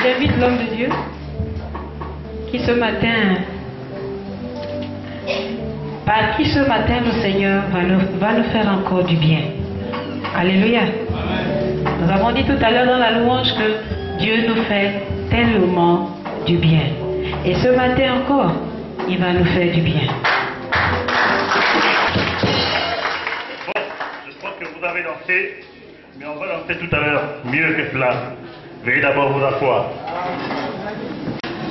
J'invite l'homme de Dieu qui ce matin, par qui ce matin le Seigneur va nous faire encore du bien. Alléluia. Nous avons dit tout à l'heure dans la louange que Dieu nous fait tellement du bien. Et ce matin encore, il va nous faire du bien. Bon, je crois que vous avez dansé, mais on va danser tout à l'heure mieux que cela. Veuillez d'abord vous asseoir.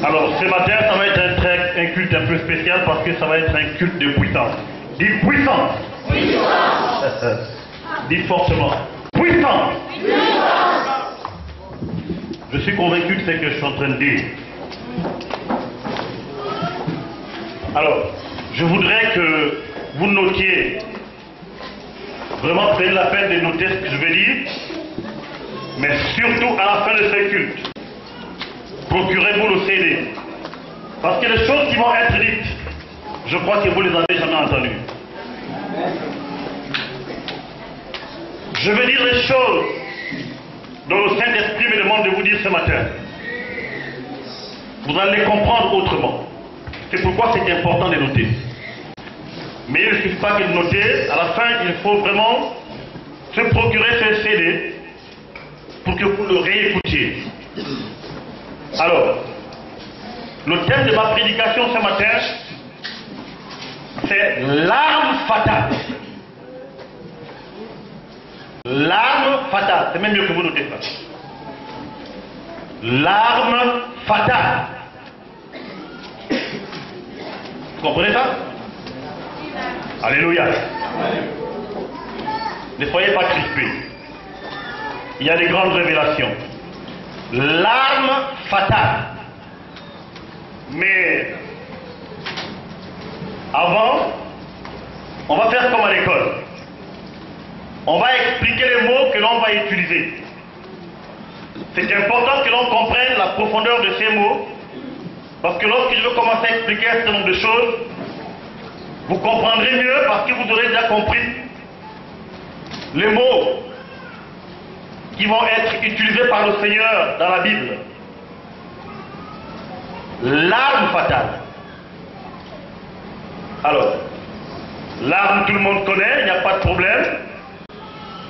Alors, ce matin, ça va être un culte un peu spécial parce que ça va être un culte de puissance. Dis puissance. Puissance. Dis fortement. Puissance. Puissance. Je suis convaincu que c'est ce que je suis en train de dire. Alors, je voudrais que vous notiez, vraiment prenez la peine de noter ce que je vais dire, mais surtout à la fin de ce culte, procurez-vous le CD. Parce que les choses qui vont être dites, je crois que vous les avez jamais entendues. Je vais dire les choses dont le Saint-Esprit me demande de vous dire ce matin. Vous allez les comprendre autrement. C'est pourquoi c'est important de noter. Mais il ne suffit pas que de noter. À la fin, il faut vraiment se procurer ce CD pour que vous le réécoutiez. Alors, le thème de ma prédication ce matin, c'est l'arme fatale. L'arme fatale. C'est même mieux que vous notez ça. L'arme fatale. Vous comprenez ça? Alléluia. Ne soyez pas crispés. Il y a des grandes révélations. L'arme fatale. Mais avant, on va faire comme à l'école. On va expliquer les mots que l'on va utiliser. C'est important que l'on comprenne la profondeur de ces mots. Parce que lorsque je vais commencer à expliquer un certain nombre de choses, vous comprendrez mieux parce que vous aurez déjà compris les mots qui vont être utilisés par le Seigneur dans la Bible. L'arme fatale. Alors, l'arme, tout le monde connaît, il n'y a pas de problème.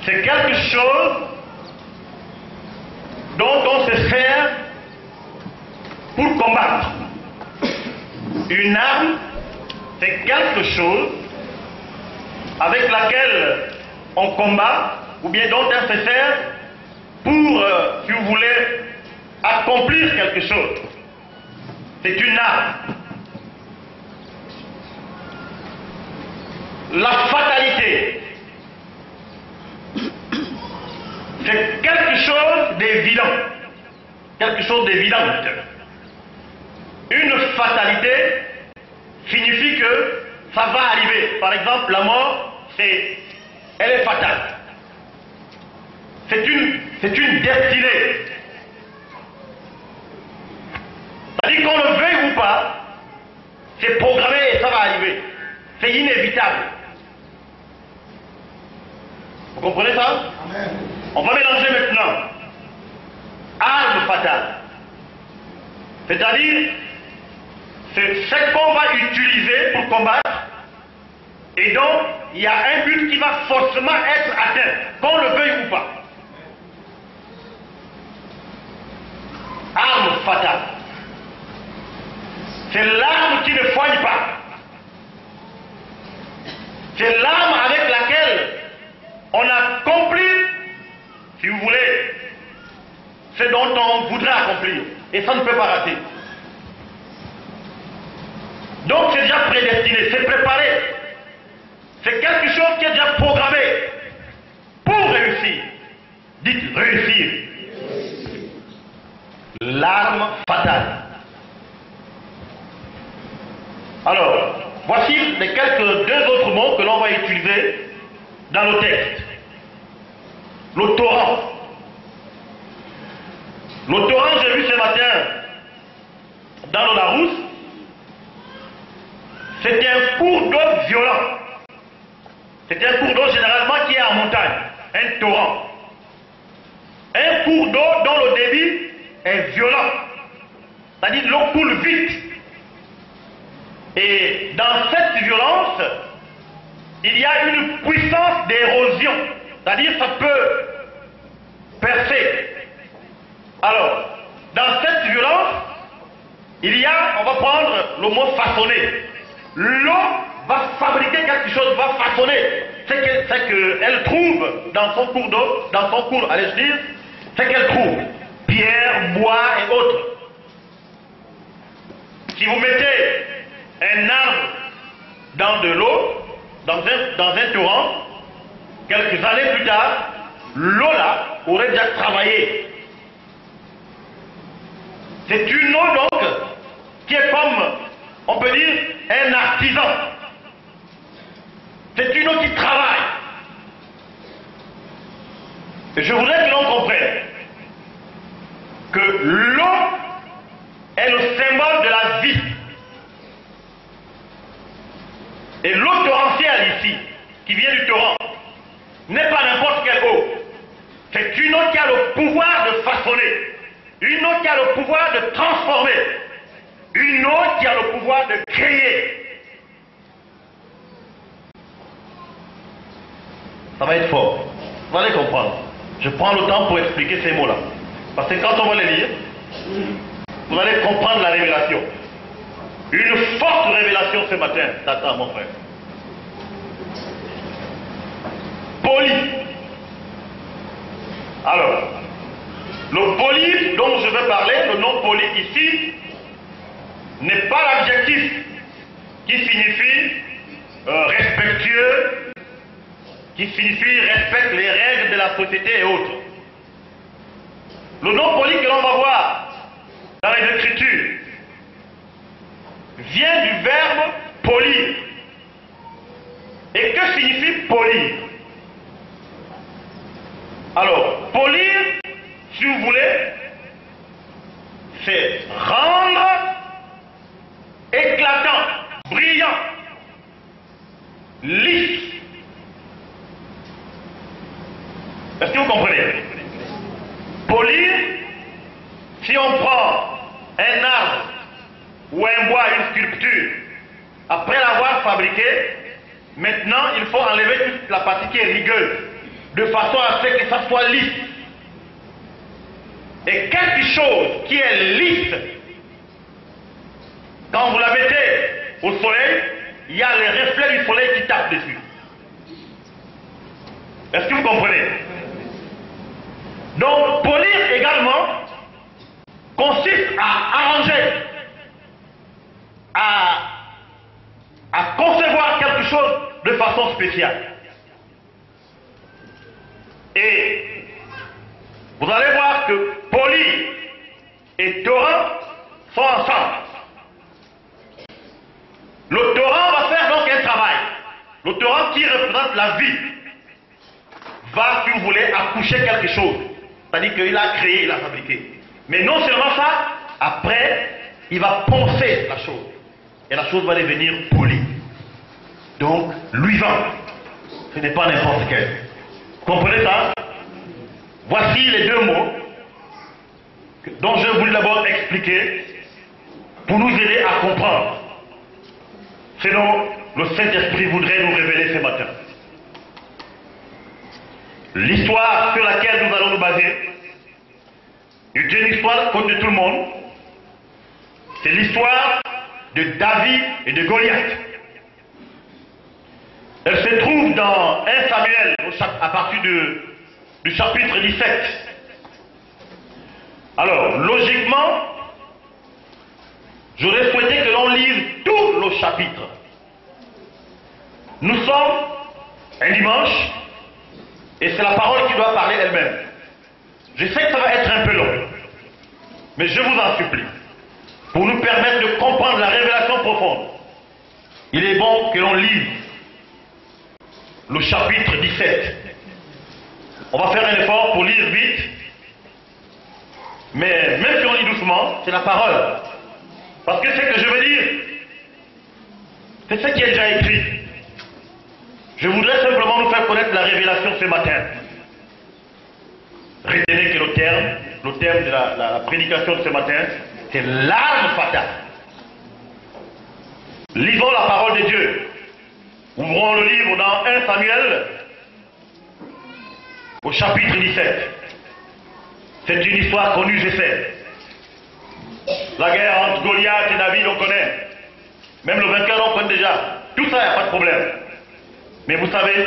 C'est quelque chose dont on se sert pour combattre. Une arme, c'est quelque chose avec laquelle on combat, ou bien dont on se sert pour, si vous voulez, accomplir quelque chose. C'est une arme. La fatalité, c'est quelque chose d'évident. Quelque chose d'évident. Une fatalité signifie que ça va arriver. Par exemple, la mort, elle est fatale. C'est une destinée. C'est-à-dire qu'on le veuille ou pas, c'est programmé et ça va arriver. C'est inévitable. Vous comprenez ça? Amen. On va mélanger maintenant. Arme fatale. C'est-à-dire, c'est ce qu'on va utiliser pour combattre. Et donc, il y a un but qui va forcément être atteint, qu'on le veuille ou pas. Arme fatale. C'est l'arme qui ne soigne pas. C'est l'arme avec laquelle on accomplit, si vous voulez, ce dont on voudrait accomplir. Et ça ne peut pas rater. Donc c'est déjà prédestiné, c'est préparé. C'est quelque chose qui est déjà programmé pour réussir. Dites réussir. L'arme fatale. Alors, voici les deux autres mots que l'on va utiliser dans le texte. Le torrent. Le torrent, j'ai vu ce matin dans le Larousse, c'est un cours d'eau violent. C'est un cours d'eau généralement qui est en montagne, un torrent. Un cours d'eau dont le débit est violent. c'est-à-dire l'eau coule vite. Et dans cette violence, il y a une puissance d'érosion, c'est-à-dire ça peut percer. Alors, dans cette violence, il y a, on va prendre le mot façonner. L'eau va fabriquer quelque chose, va façonner. C'est qu'elle trouve dans son cours d'eau, dans son cours, allez-je dire, c'est qu'elle trouve pierre, bois et autres. Si vous mettez un arbre dans de l'eau, dans un torrent, quelques années plus tard, l'eau là aurait déjà travaillé. C'est une eau donc qui est comme, on peut dire, un artisan. C'est une eau qui travaille. Et je voudrais que l'on comprenne que l'eau est le symbole de la vie. Et l'eau torrentielle ici, qui vient du torrent, n'est pas n'importe quelle eau. C'est une eau qui a le pouvoir de façonner, une eau qui a le pouvoir de transformer, une eau qui a le pouvoir de créer. Ça va être fort. Vous allez comprendre. Je prends le temps pour expliquer ces mots-là. Parce que quand on va les lire, vous allez comprendre la révélation. Une forte révélation ce matin, Tata, mon frère. Poli. Alors, le poli dont je vais parler, le nom poli ici, n'est pas l'adjectif qui signifie respectueux, qui signifie respecte les règles de la société et autres. Le nom poli que l'on va voir dans les Écritures vient du verbe polir. Et que signifie polir? Alors, polir, si vous voulez, c'est rendre éclatant, brillant, lisse. Est-ce que vous comprenez? Polir, si on prend un arbre ou un bois, une sculpture, après l'avoir fabriqué, maintenant il faut enlever toute la partie qui est rigueuse, de façon à ce que ça soit lisse. Et quelque chose qui est lisse, quand vous la mettez au soleil, il y a les reflets du soleil qui tapent dessus. Est-ce que vous comprenez? Donc, polir également consiste à arranger, à concevoir quelque chose de façon spéciale. Et vous allez voir que poli et torrent sont ensemble. Le torrent va faire donc un travail. Le torrent qui représente la vie va, si vous voulez, accoucher quelque chose. C'est-à-dire qu'il a créé, il a fabriqué. Mais non seulement ça, après, il va poncer la chose. Et la chose va devenir polie. Donc, luisant. Ce n'est pas n'importe quel. Vous comprenez ça? Voici les deux mots dont je voulais d'abord expliquer pour nous aider à comprendre ce dont le Saint-Esprit voudrait nous révéler ce matin. L'histoire sur laquelle nous allons nous baser est une histoire connue de tout le monde. C'est l'histoire de David et de Goliath. Elle se trouve dans 1 Samuel à partir du chapitre 17. Alors, logiquement, j'aurais souhaité que l'on lise tout le chapitre. Nous sommes un dimanche et c'est la parole qui doit parler elle-même. Je sais que ça va être un peu long, mais je vous en supplie, pour nous permettre de comprendre la révélation profonde, il est bon que l'on lise le chapitre 17. On va faire un effort pour lire vite, mais même si on lit doucement, c'est la parole. Parce que ce que je veux dire, c'est ce qui est déjà écrit. Je voudrais simplement nous faire connaître la révélation ce matin. Retenez que le terme de la prédication de ce matin, C'est l'arme fatale. Lisons la parole de Dieu. Ouvrons le livre dans 1 Samuel, au chapitre 17. C'est une histoire connue, je sais. La guerre entre Goliath et David, on connaît. Même le vainqueur, on connaît déjà. Tout ça, il n'y a pas de problème. Mais vous savez,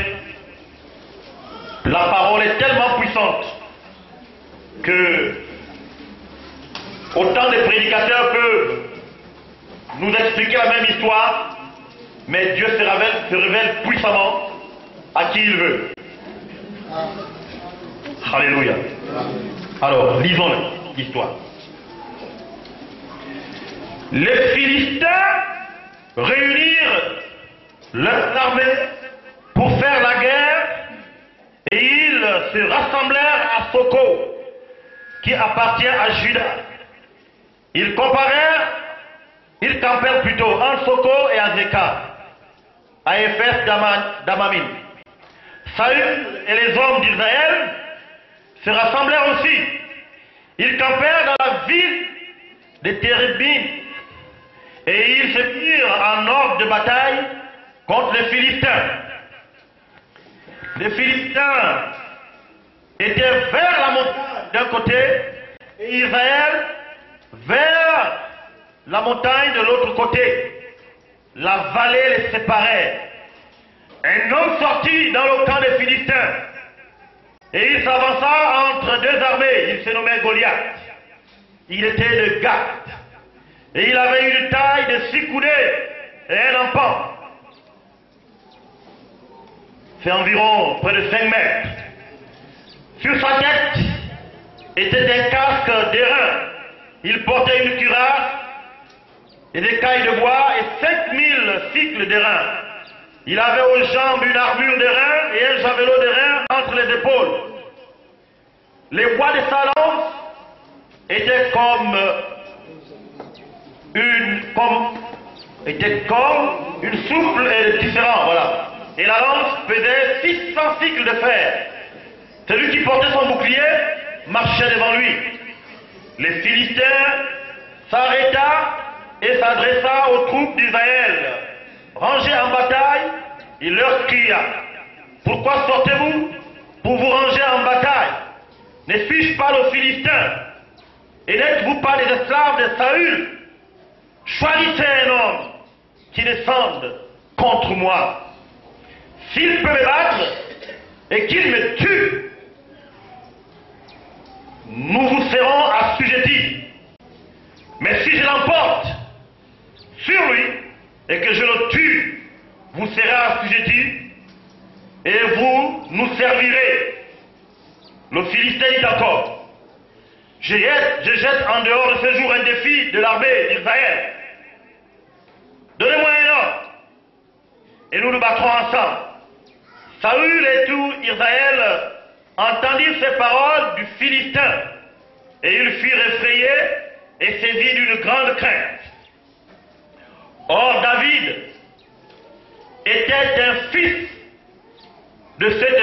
la parole est tellement puissante que autant de prédicateurs peuvent nous expliquer la même histoire, mais Dieu se révèle puissamment à qui il veut. Alléluia. Alors, lisons l'histoire. Les Philistins réunirent leurs armées pour faire la guerre et ils se rassemblèrent à Soko, qui appartient à Juda. Ils campèrent plutôt entre Soko et Azekah, à Éphès d'Amamim. Saül et les hommes d'Israël se rassemblèrent aussi. Ils campèrent dans la ville de Térébin et ils se mirent en ordre de bataille contre les Philistins. Les Philistins étaient vers la montagne d'un côté et Israël vers la montagne de l'autre côté. La vallée les séparait. Un homme sortit dans le camp des Philistins et il s'avança entre deux armées. Il se nommait Goliath. Il était de Gath et il avait une taille de 6 coudées et un empan. C'est environ près de 5 mètres. Sur sa tête était un casque d'airain. Il portait une cuirasse et des cailles de bois et 5000 cycles d'airain. Il avait aux jambes une armure d'airain et un javelot d'airain entre les épaules. Les poids de sa lance étaient comme une souple et différente, voilà. Et la lance pesait 600 cycles de fer. Celui qui portait son bouclier marchait devant lui. Les Philistins s'arrêta et s'adressa aux troupes d'Israël. Rangés en bataille, il leur cria: pourquoi sortez-vous pour vous ranger en bataille? Ne suis-je pas le Philistin? Et n'êtes-vous pas des esclaves de Saül? Choisissez un homme qui descende contre moi. S'il peut me battre et qu'il me tue, nous vous serons assujettis. Mais si je l'emporte sur lui et que je le tue, vous serez assujettis et vous nous servirez. Le Philistin dit encore: je jette en dehors de ce jour un défi de l'armée d'Israël. Donnez-moi un homme et nous nous battrons ensemble. Saül et tout Israël entendirent ces paroles du Philistin et ils furent effrayés et saisis d'une grande crainte. Or David était un fils de cet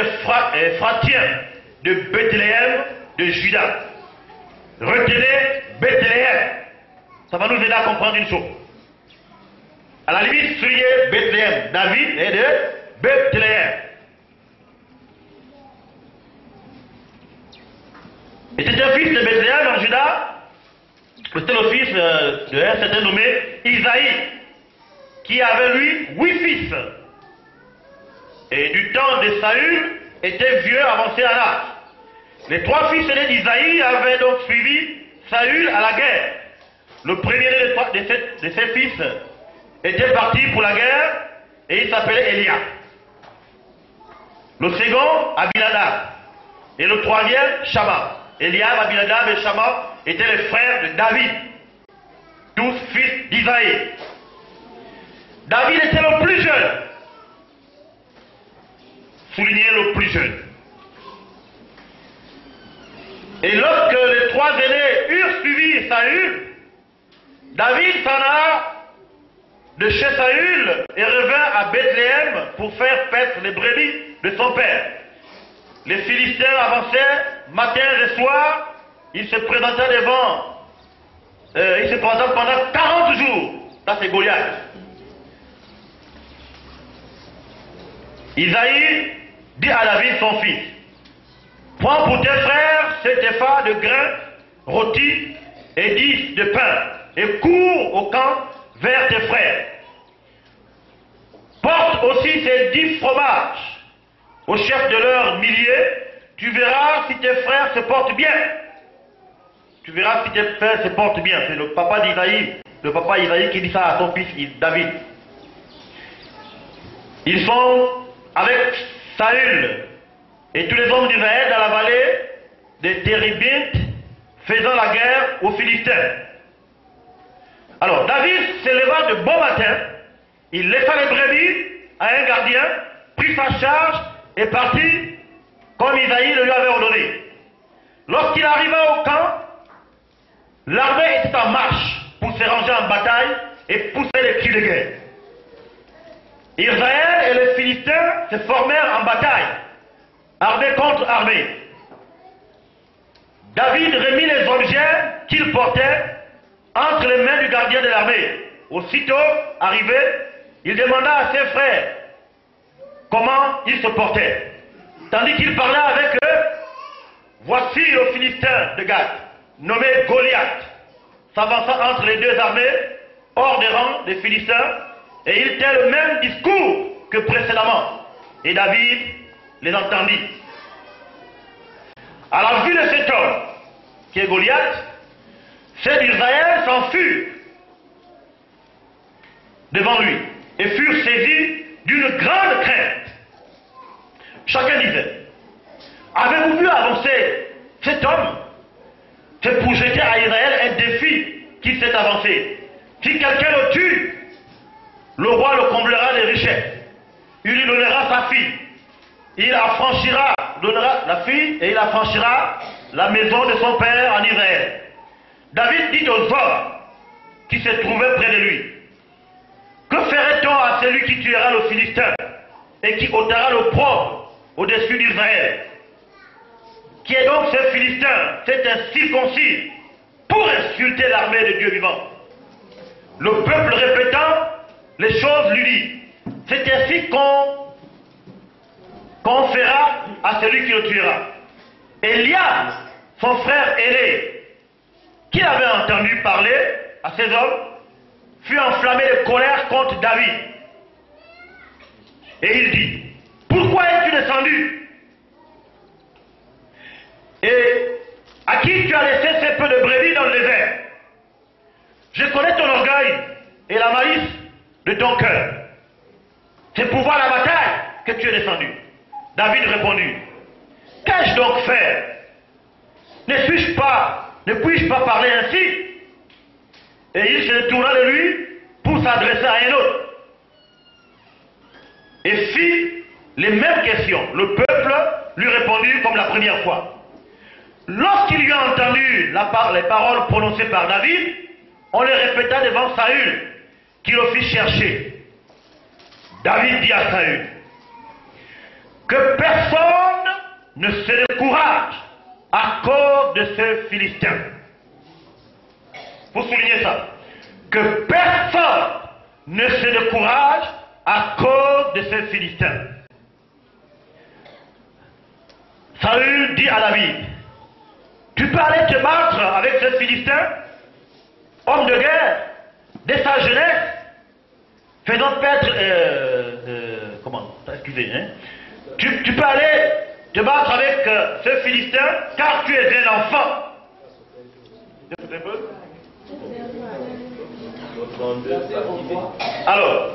Ephratien de Bethléem de Juda. Retenez Bethléem. Ça va nous aider à comprendre une chose. À la limite, soulignez Bethléem. David est de Bethléem. Et c'était un fils de Bethléem en Juda. C'était le fils d'un certain nommé Isaïe, qui avait lui 8 fils. Et du temps de Saül, était vieux, avancé en âge. Les 3 fils aînés d'Isaïe avaient donc suivi Saül à la guerre. Le premier de ses fils était parti pour la guerre et il s'appelait Eliab. Le second, Abinadab. Et le troisième, Shama. Eliab, Abinadab et Shama étaient les frères de David, tous fils d'Isaïe. David était le plus jeune. Soulignez le plus jeune. Et lorsque les 3 aînés eurent suivi Saül, David s'en alla de chez Saül et revint à Bethléem pour faire paître les brebis de son père. Les Philistins avançaient matin et soir, ils se présentaient devant il se présente pendant 40 jours. Ça c'est Goliath. Isaïe dit à David son fils, prends pour tes frères 7 épha de grains rôtis et 10 de pain, et cours au camp vers tes frères. Porte aussi ces 10 fromages au chef de leurs milliers, tu verras si tes frères se portent bien. Tu verras si tes frères se portent bien. C'est le papa d'Isaïe, le papa Isaïe qui dit ça à son fils David. Ils sont avec Saül et tous les hommes d'Israël dans la vallée des Téribites, faisant la guerre aux Philistins. Alors David se leva de bon matin, il laissa les brebis à un gardien, prit sa charge et partit comme Isaïe le lui avait ordonné. Lorsqu'il arriva au camp, l'armée était en marche pour se ranger en bataille et pousser les cris de guerre. Israël et les Philistins se formèrent en bataille, armée contre armée. David remit les objets qu'il portait entre les mains du gardien de l'armée. Aussitôt arrivé, il demanda à ses frères comment ils se portaient. Tandis qu'il parlait avec eux, voici le Philistin de Gath, nommé Goliath, s'avançant entre les deux armées, hors des rangs des Philistins, et il tint le même discours que précédemment. Et David les entendit. À la vue de cet homme, qui est Goliath, ceux d'Israël s'enfuirent devant lui et furent saisis d'une grande crainte. Chacun disait, avez-vous vu avancer cet homme? C'est pour jeter à Israël un défi qu'il s'est avancé. Si quelqu'un le tue, le roi le comblera de richesses. Il lui donnera sa fille. Il affranchira, donnera la fille et il affranchira la maison de son père en Israël. David dit aux hommes qui se trouvaient près de lui, que ferait-on à celui qui tuera le Philistin et qui ôtera le propre au-dessus d'Israël? Qui est donc ce Philistin, cet incirconcis, pour insulter l'armée de Dieu vivant? Le peuple répétant les choses lui dit, c'est ainsi qu'on fera à celui qui le tuera. Eliab, son frère aîné, qui avait entendu parler à ces hommes, fut enflammé de colère contre David. Et il dit, pourquoi es-tu descendu? Et à qui tu as laissé ces peu de brebis dans le désert? Je connais ton orgueil et la malice de ton cœur. C'est pour voir la bataille que tu es descendu. David répondit, qu'ai-je donc faire? Ne puis-je pas parler ainsi? Et il se tourna de lui pour s'adresser à un autre. Et fit les mêmes questions. Le peuple lui répondit comme la première fois. Lorsqu'il eut entendu les paroles prononcées par David, on les répéta devant Saül, qui le fit chercher. David dit à Saül, que personne ne se décourage à cause de ce Philistin. Vous soulignez ça. Que personne ne se décourage à cause de ce Philistin. Saül dit à David, tu peux aller te battre avec ce Philistin, homme de guerre, dès sa jeunesse, faisant paître, excusez, hein? Tu peux aller te battre avec ce Philistin, car tu es un enfant. Alors,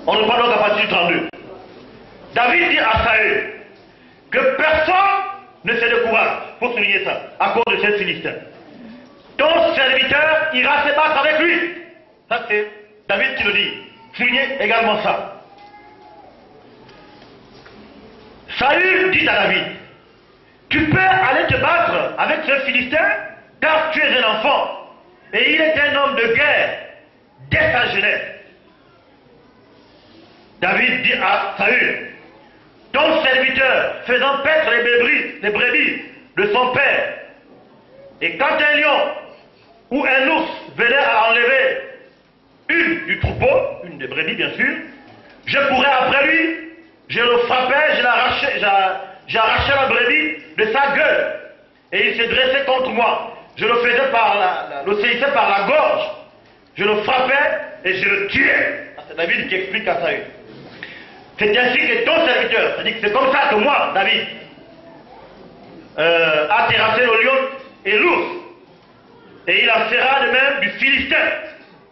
on reprend donc à partir du 32. David dit à Saül que personne ne se décourage, il faut souligner ça, à cause de ce Philistin. Ton serviteur ira se battre avec lui. Ça c'est David qui le dit. Soulignez également ça. Saül dit à David, tu peux aller te battre avec ce Philistin, car tu es un enfant, et il est un homme de guerre dès sa jeunesse. David dit à Saül, ton serviteur faisant paître les brebis de son père, et quand un lion ou un ours du troupeau, une des brebis bien sûr, je courais après lui, je le frappais, j'arrachais la brebis de sa gueule. Et il se dressait contre moi. Je le faisais le saisissais par la gorge. Je le frappais et je le tuais. C'est David qui explique à Saül. C'est ainsi que ton serviteur, c'est-à-dire que c'est comme ça que moi, David, a terrassé le lion et l'ours. Et il en sera de même du Philistin,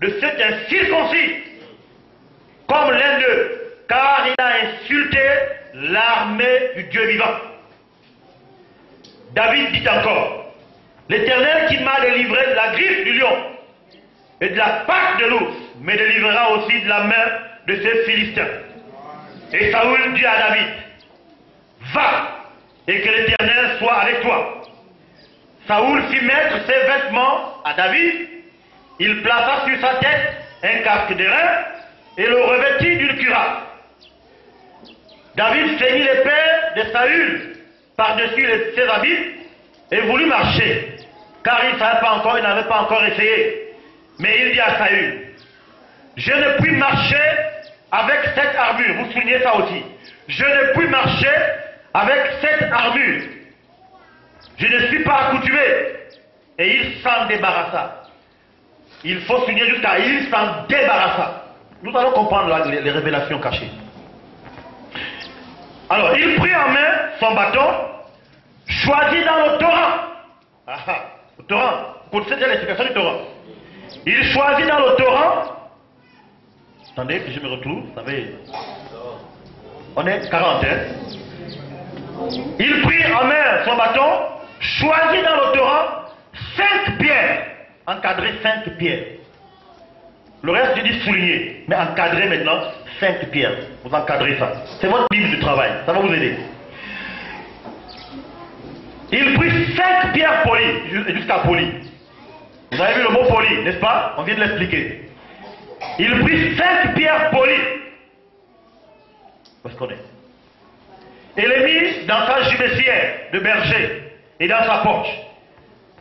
de ceux qui incirconcis, comme l'un d'eux, car il a insulté l'armée du Dieu vivant. David dit encore, l'Éternel qui m'a délivré de la griffe du lion et de la patte de l'ours, me délivrera aussi de la main de ces Philistins. Et Saül dit à David, va, et que l'Éternel soit avec toi. Saül fit mettre ses vêtements à David, il plaça sur sa tête un casque d'airain et le revêtit d'une cuirasse. David ceignit l'épée de Saül par-dessus ses habits et voulut marcher, car il ne savait pas encore, il n'avait pas encore essayé. Mais il dit à Saül, je ne puis marcher avec cette armure. Vous soulignez ça aussi. Je ne puis marcher avec cette armure. Je ne suis pas accoutumé. Et il s'en débarrassa. Il faut souligner jusqu'à il s'en débarrassa. Nous allons comprendre les révélations cachées. Alors, il prit en main son bâton, choisi dans le torrent. Le torrent. Vous connaissez déjà l'explication du torrent. Il choisit dans le torrent. Attendez que je me retrouve. Vous savez, on est 40, hein. Il prit en main son bâton, choisit dans le torrent 5 pierres. Encadré 5 pierres. Le reste, je dis souligner. Mais encadré maintenant 5 pierres. Vous encadrez ça. C'est votre livre de travail. Ça va vous aider. Il prit 5 pierres polies. Jusqu'à polies. Vous avez vu le mot poli, n'est-ce pas? On vient de l'expliquer. Il prit 5 pierres polies. Parce qu'on est. Et les mit dans sa gibecière de berger et dans sa poche.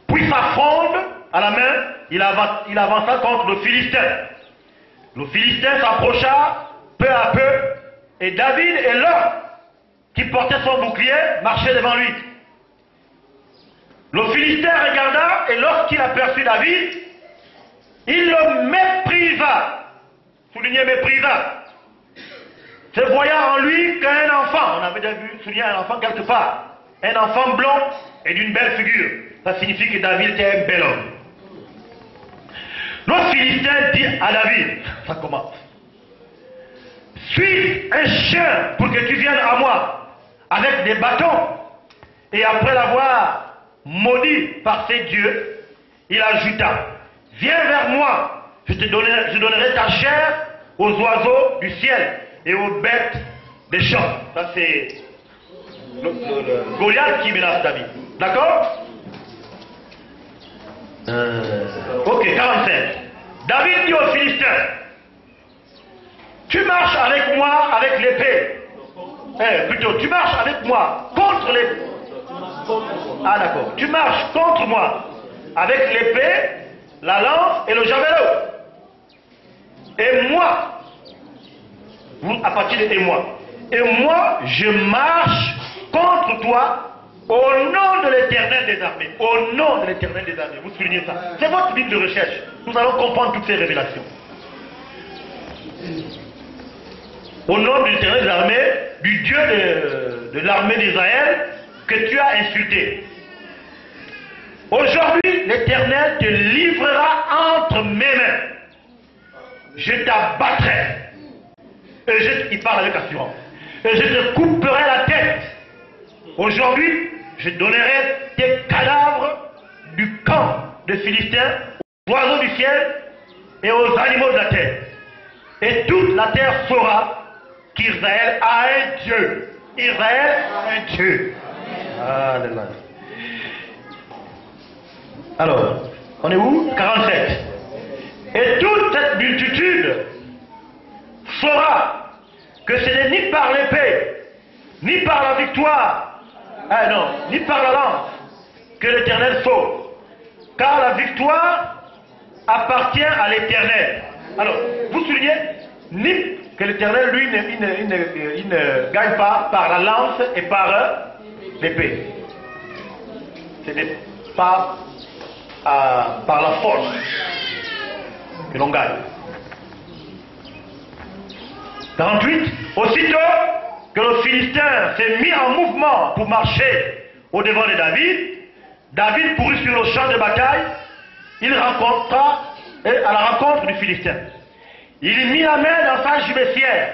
Puis sa fronde à la main, il avança contre le Philistin. Le Philistin s'approcha peu à peu et David et l'homme qui portait son bouclier marchaient devant lui. Le Philistin regarda et lorsqu'il aperçut David, il le méprisa. Soulignez méprisa. Se voyant en lui qu'un enfant. On avait déjà vu souligner un enfant quelque part. Un enfant blond et d'une belle figure. Ça signifie que David était un bel homme. Le Philistin dit à David, ça commence. Suis un chien pour que tu viennes à moi avec des bâtons. Et après l'avoir maudit par ses dieux, il ajouta, viens vers moi, je donnerai ta chair aux oiseaux du ciel et aux bêtes des champs. Ça c'est Goliath qui menace David. D'accord? Ok, 45. David dit aux Philistins, tu marches avec moi avec l'épée. Plutôt, tu marches avec moi contre l'épée. Ah d'accord. Tu marches contre moi avec l'épée, la lance et le javelot. Et moi, à partir de et moi, je marche contre toi au nom de l'Éternel des armées. Au nom de l'Éternel des armées. Vous soulignez ça. C'est votre livre de recherche. Nous allons comprendre toutes ces révélations. Au nom de l'Éternel des armées, du Dieu de l'armée d'Israël que tu as insulté. Aujourd'hui, l'Éternel te livrera entre mes mains. Je t'abattrai. Il parle avec assurance. Et je te couperai la tête. Aujourd'hui, je donnerai tes cadavres du camp des Philistins aux oiseaux du ciel et aux animaux de la terre. Et toute la terre saura qu'Israël a un Dieu. Israël a un Dieu. Alléluia. Alors, on est où? 47. Et toute cette multitude saura que ce n'est ni par l'épée, ni par la victoire, ni par la lance que l'Éternel sauve. Car la victoire appartient à l'Éternel. Alors, vous soulignez, ni que l'Éternel, lui, il ne gagne pas par la lance et par l'épée. Ce n'est pas par la force que l'on gagne. 48. Aussitôt que le Philistin s'est mis en mouvement pour marcher au devant de David, David courut sur le champ de bataille, il rencontra à la rencontre du Philistin. Il mit la main dans sa gibecière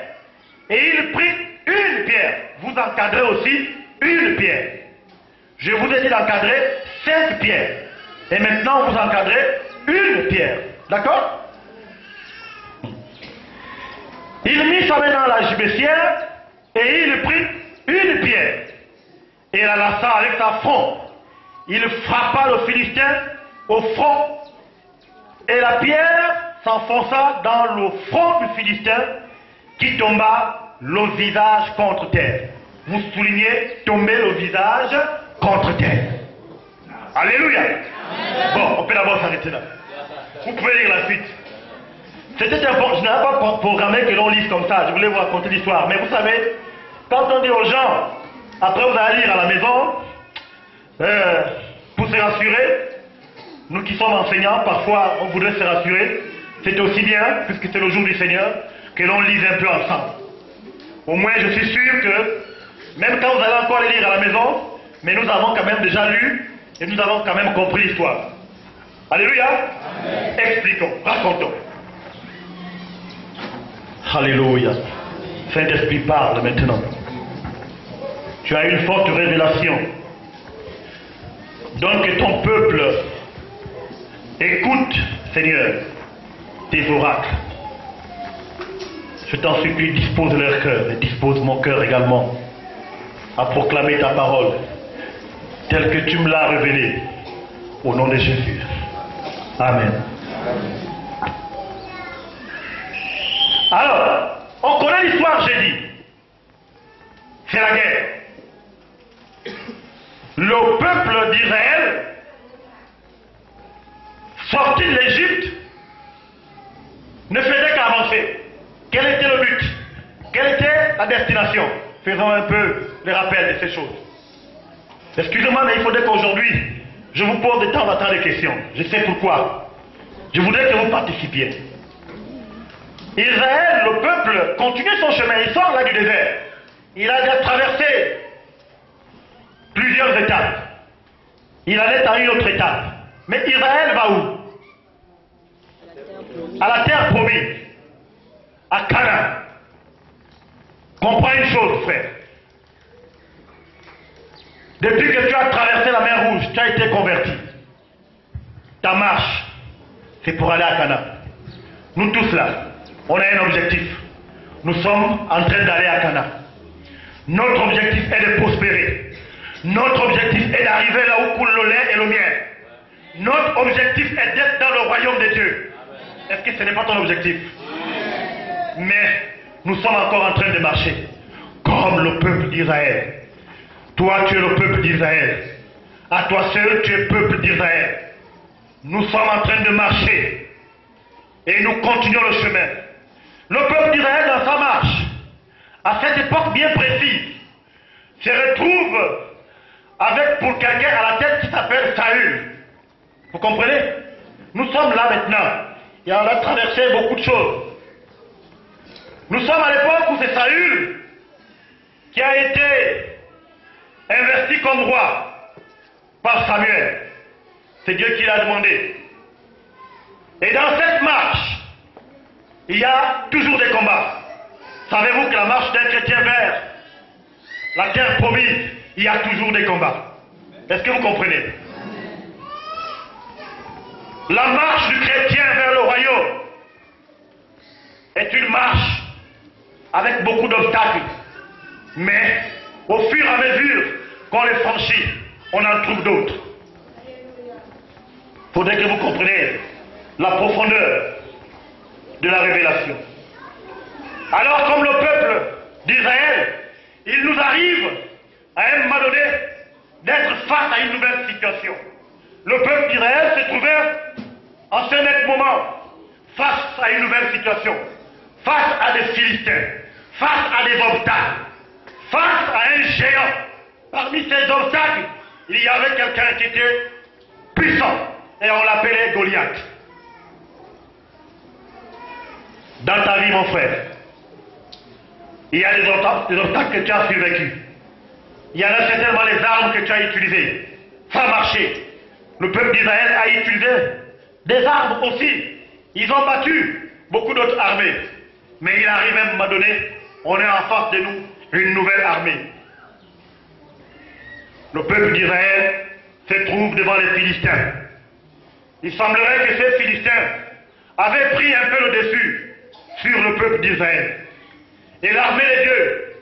et il prit une pierre. Vous encadrez aussi une pierre. Je vous ai dit d'encadrer 5 pierres. Et maintenant vous encadrez une pierre. D'accord? Il mit sa main dans la gibecière et il prit une pierre. Et la lança avec sa fronde. Il frappa le Philistin au front. Et la pierre s'enfonça dans le front du Philistin qui tomba le visage contre terre. Vous soulignez tomber le visage contre terre. Alléluia. Bon, on peut d'abord s'arrêter là. Vous pouvez lire la suite. C'était important. Je n'avais pas programmé que l'on lise comme ça. Je voulais vous raconter l'histoire. Mais vous savez, quand on dit aux gens, après vous allez lire à la maison, pour se rassurer, nous qui sommes enseignants, parfois on voudrait se rassurer. C'est aussi bien, puisque c'est le jour du Seigneur, que l'on lise un peu ensemble. Au moins, je suis sûr que, même quand vous allez encore les lire à la maison, mais nous avons quand même déjà lu, et nous avons quand même compris l'histoire. Alléluia. Amen. Expliquons, racontons. Alléluia. Saint-Esprit parle maintenant. Tu as une forte révélation. Donc que ton peuple écoute, Seigneur, tes oracles. Je t'en supplie, dispose leur cœur et dispose mon cœur également à proclamer ta parole telle que tu me l'as révélée au nom de Jésus. Amen. Alors, on connaît l'histoire, j'ai dit. C'est la guerre. Le peuple d'Israël, sorti de l'Égypte, ne faisait qu'avancer. Quel était le but? Quelle était la destination? Faisons un peu le rappel de ces choses. Excusez-moi, mais il faudrait qu'aujourd'hui, je vous pose de temps en temps des questions. Je sais pourquoi. Je voudrais que vous participiez. Israël, le peuple, continue son chemin. Il sort là du désert. Il a déjà traversé plusieurs étapes. Il allait à une autre étape. Mais Israël va où? À la terre promise. À Canaan. Comprends une chose, frère. Depuis que tu as traversé la mer Rouge, tu as été converti. Ta marche, c'est pour aller à Canaan. Nous tous là, on a un objectif. Nous sommes en train d'aller à Canaan. Notre objectif est de prospérer. Notre objectif est d'arriver là où coule le lait et le miel. Notre objectif est d'être dans le royaume de Dieu. Est-ce que ce n'est pas ton objectif? Mais nous sommes encore en train de marcher comme le peuple d'Israël. Toi, tu es le peuple d'Israël. À toi seul, tu es peuple d'Israël. Nous sommes en train de marcher et nous continuons le chemin. Le peuple d'Israël, dans sa marche, à cette époque bien précise, se retrouve avec pour quelqu'un à la tête qui s'appelle Saül. Vous comprenez? Nous sommes là maintenant. Et on a traversé beaucoup de choses. Nous sommes à l'époque où c'est Saül qui a été investi comme roi par Samuel. C'est Dieu qui l'a demandé. Et dans cette marche, il y a toujours des combats. Savez-vous que la marche d'un chrétien vers la terre promise, il y a toujours des combats. Est-ce que vous comprenez? La marche du chrétien vers le royaume est une marche avec beaucoup d'obstacles. Mais au fur et à mesure qu'on les franchit, on en trouve d'autres. Il faudrait que vous compreniez la profondeur de la révélation. Alors, comme le peuple d'Israël, il nous arrive à un moment donné d'être face à une nouvelle situation. Le peuple d'Israël se trouvait en ce net moment face à une nouvelle situation, face à des Philistins, face à des obstacles, face à un géant. Parmi ces obstacles, il y avait quelqu'un qui était puissant et on l'appelait Goliath. Dans ta vie, mon frère, il y a des obstacles que tu as survécus. Il y en a certainement les armes que tu as utilisées. Ça a marché. Le peuple d'Israël a utilisé des armes aussi. Ils ont battu beaucoup d'autres armées. Mais il arrive à un moment donné, on est en face de nous une nouvelle armée. Le peuple d'Israël se trouve devant les Philistins. Il semblerait que ces Philistins avaient pris un peu le dessus sur le peuple d'Israël. Et l'armée de Dieu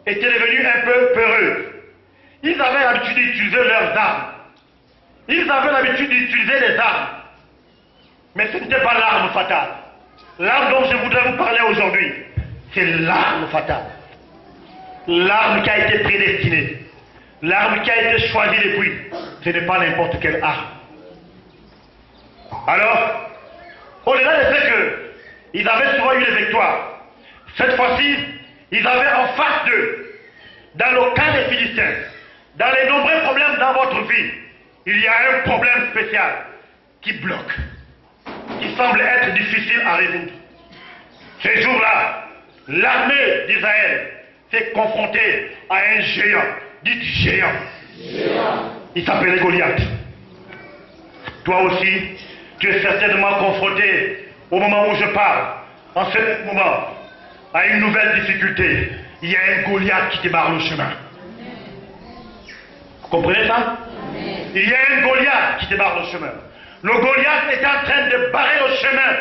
était devenue un peu peureuse. Ils avaient l'habitude d'utiliser leurs armes. Ils avaient l'habitude d'utiliser les armes. Mais ce n'était pas l'arme fatale. L'arme dont je voudrais vous parler aujourd'hui, c'est l'arme fatale. L'arme qui a été prédestinée. L'arme qui a été choisie depuis. Ce n'est pas n'importe quelle arme. Alors, au-delà du fait qu'ils avaient souvent eu des victoires, cette fois-ci, ils avaient en face d'eux, dans le cas des Philistins, dans les nombreux problèmes dans votre vie, il y a un problème spécial qui bloque, qui semble être difficile à résoudre. Ces jours-là, l'armée d'Israël s'est confrontée à un géant, dites géant. Il s'appelait Goliath. Toi aussi, tu es certainement confronté au moment où je parle, en ce moment, à une nouvelle difficulté. Il y a un Goliath qui te barre le chemin. Vous comprenez ça? Il y a un Goliath qui te barre le chemin. Le Goliath est en train de barrer le chemin.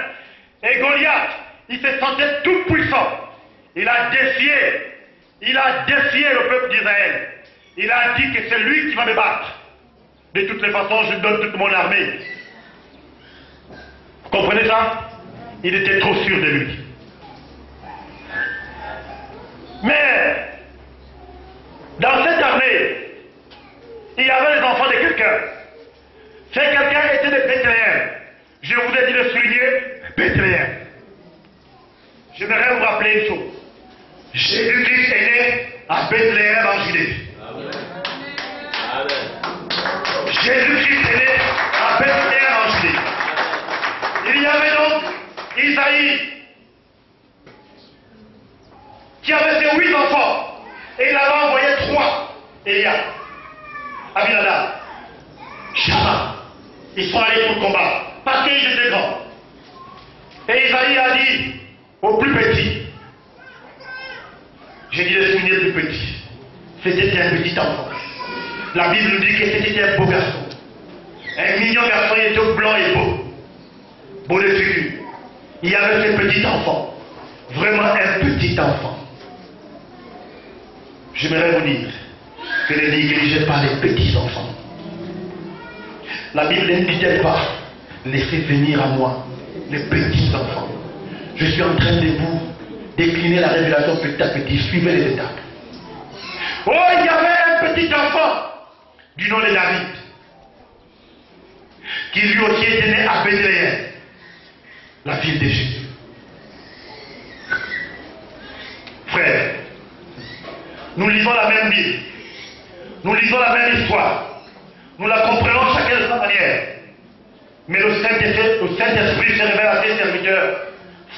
Et Goliath, il se sentait tout puissant. Il a défié le peuple d'Israël. Il a dit que c'est lui qui va me battre. De toutes les façons, je donne toute mon armée. Vous comprenez ça? Il était trop sûr de lui. Mais, dans cette armée, il y avait les enfants de quelqu'un. Ce quelqu'un était de Bethléem. Je vous ai dit de souligner Bethléem. J'aimerais vous rappeler une chose. Jésus-Christ est né à Bethléem en Judée. Jésus-Christ est né à Bethléem en Judée. Il y avait donc Isaïe qui avait ses 8 enfants et il avait envoyé 3. Eliab, Abinadab, Shama. Ils sont allés pour le combat parce qu'ils étaient grands. Et Isaïe a dit au plus petit, j'ai dit de souligner le plus petit, c'était un petit enfant. La Bible dit que c'était un beau garçon. Un mignon garçon, il était blanc et beau. Beau de figure. Il y avait ce petit enfant. Vraiment un petit enfant. J'aimerais vous dire que ne négligez pas les petits enfants. La Bible ne dit pas, laissez venir à moi les petits enfants. Je suis en train de vous décliner la révélation petit à petit. Suivez les étapes. Oh, il y avait un petit enfant du nom de David, qui lui aussi était né à Bethléem, la ville de Jésus. Frère, nous lisons la même Bible, nous lisons la même histoire, nous la comprenons chacun de sa manière, mais le Saint-Esprit se révèle à ses serviteurs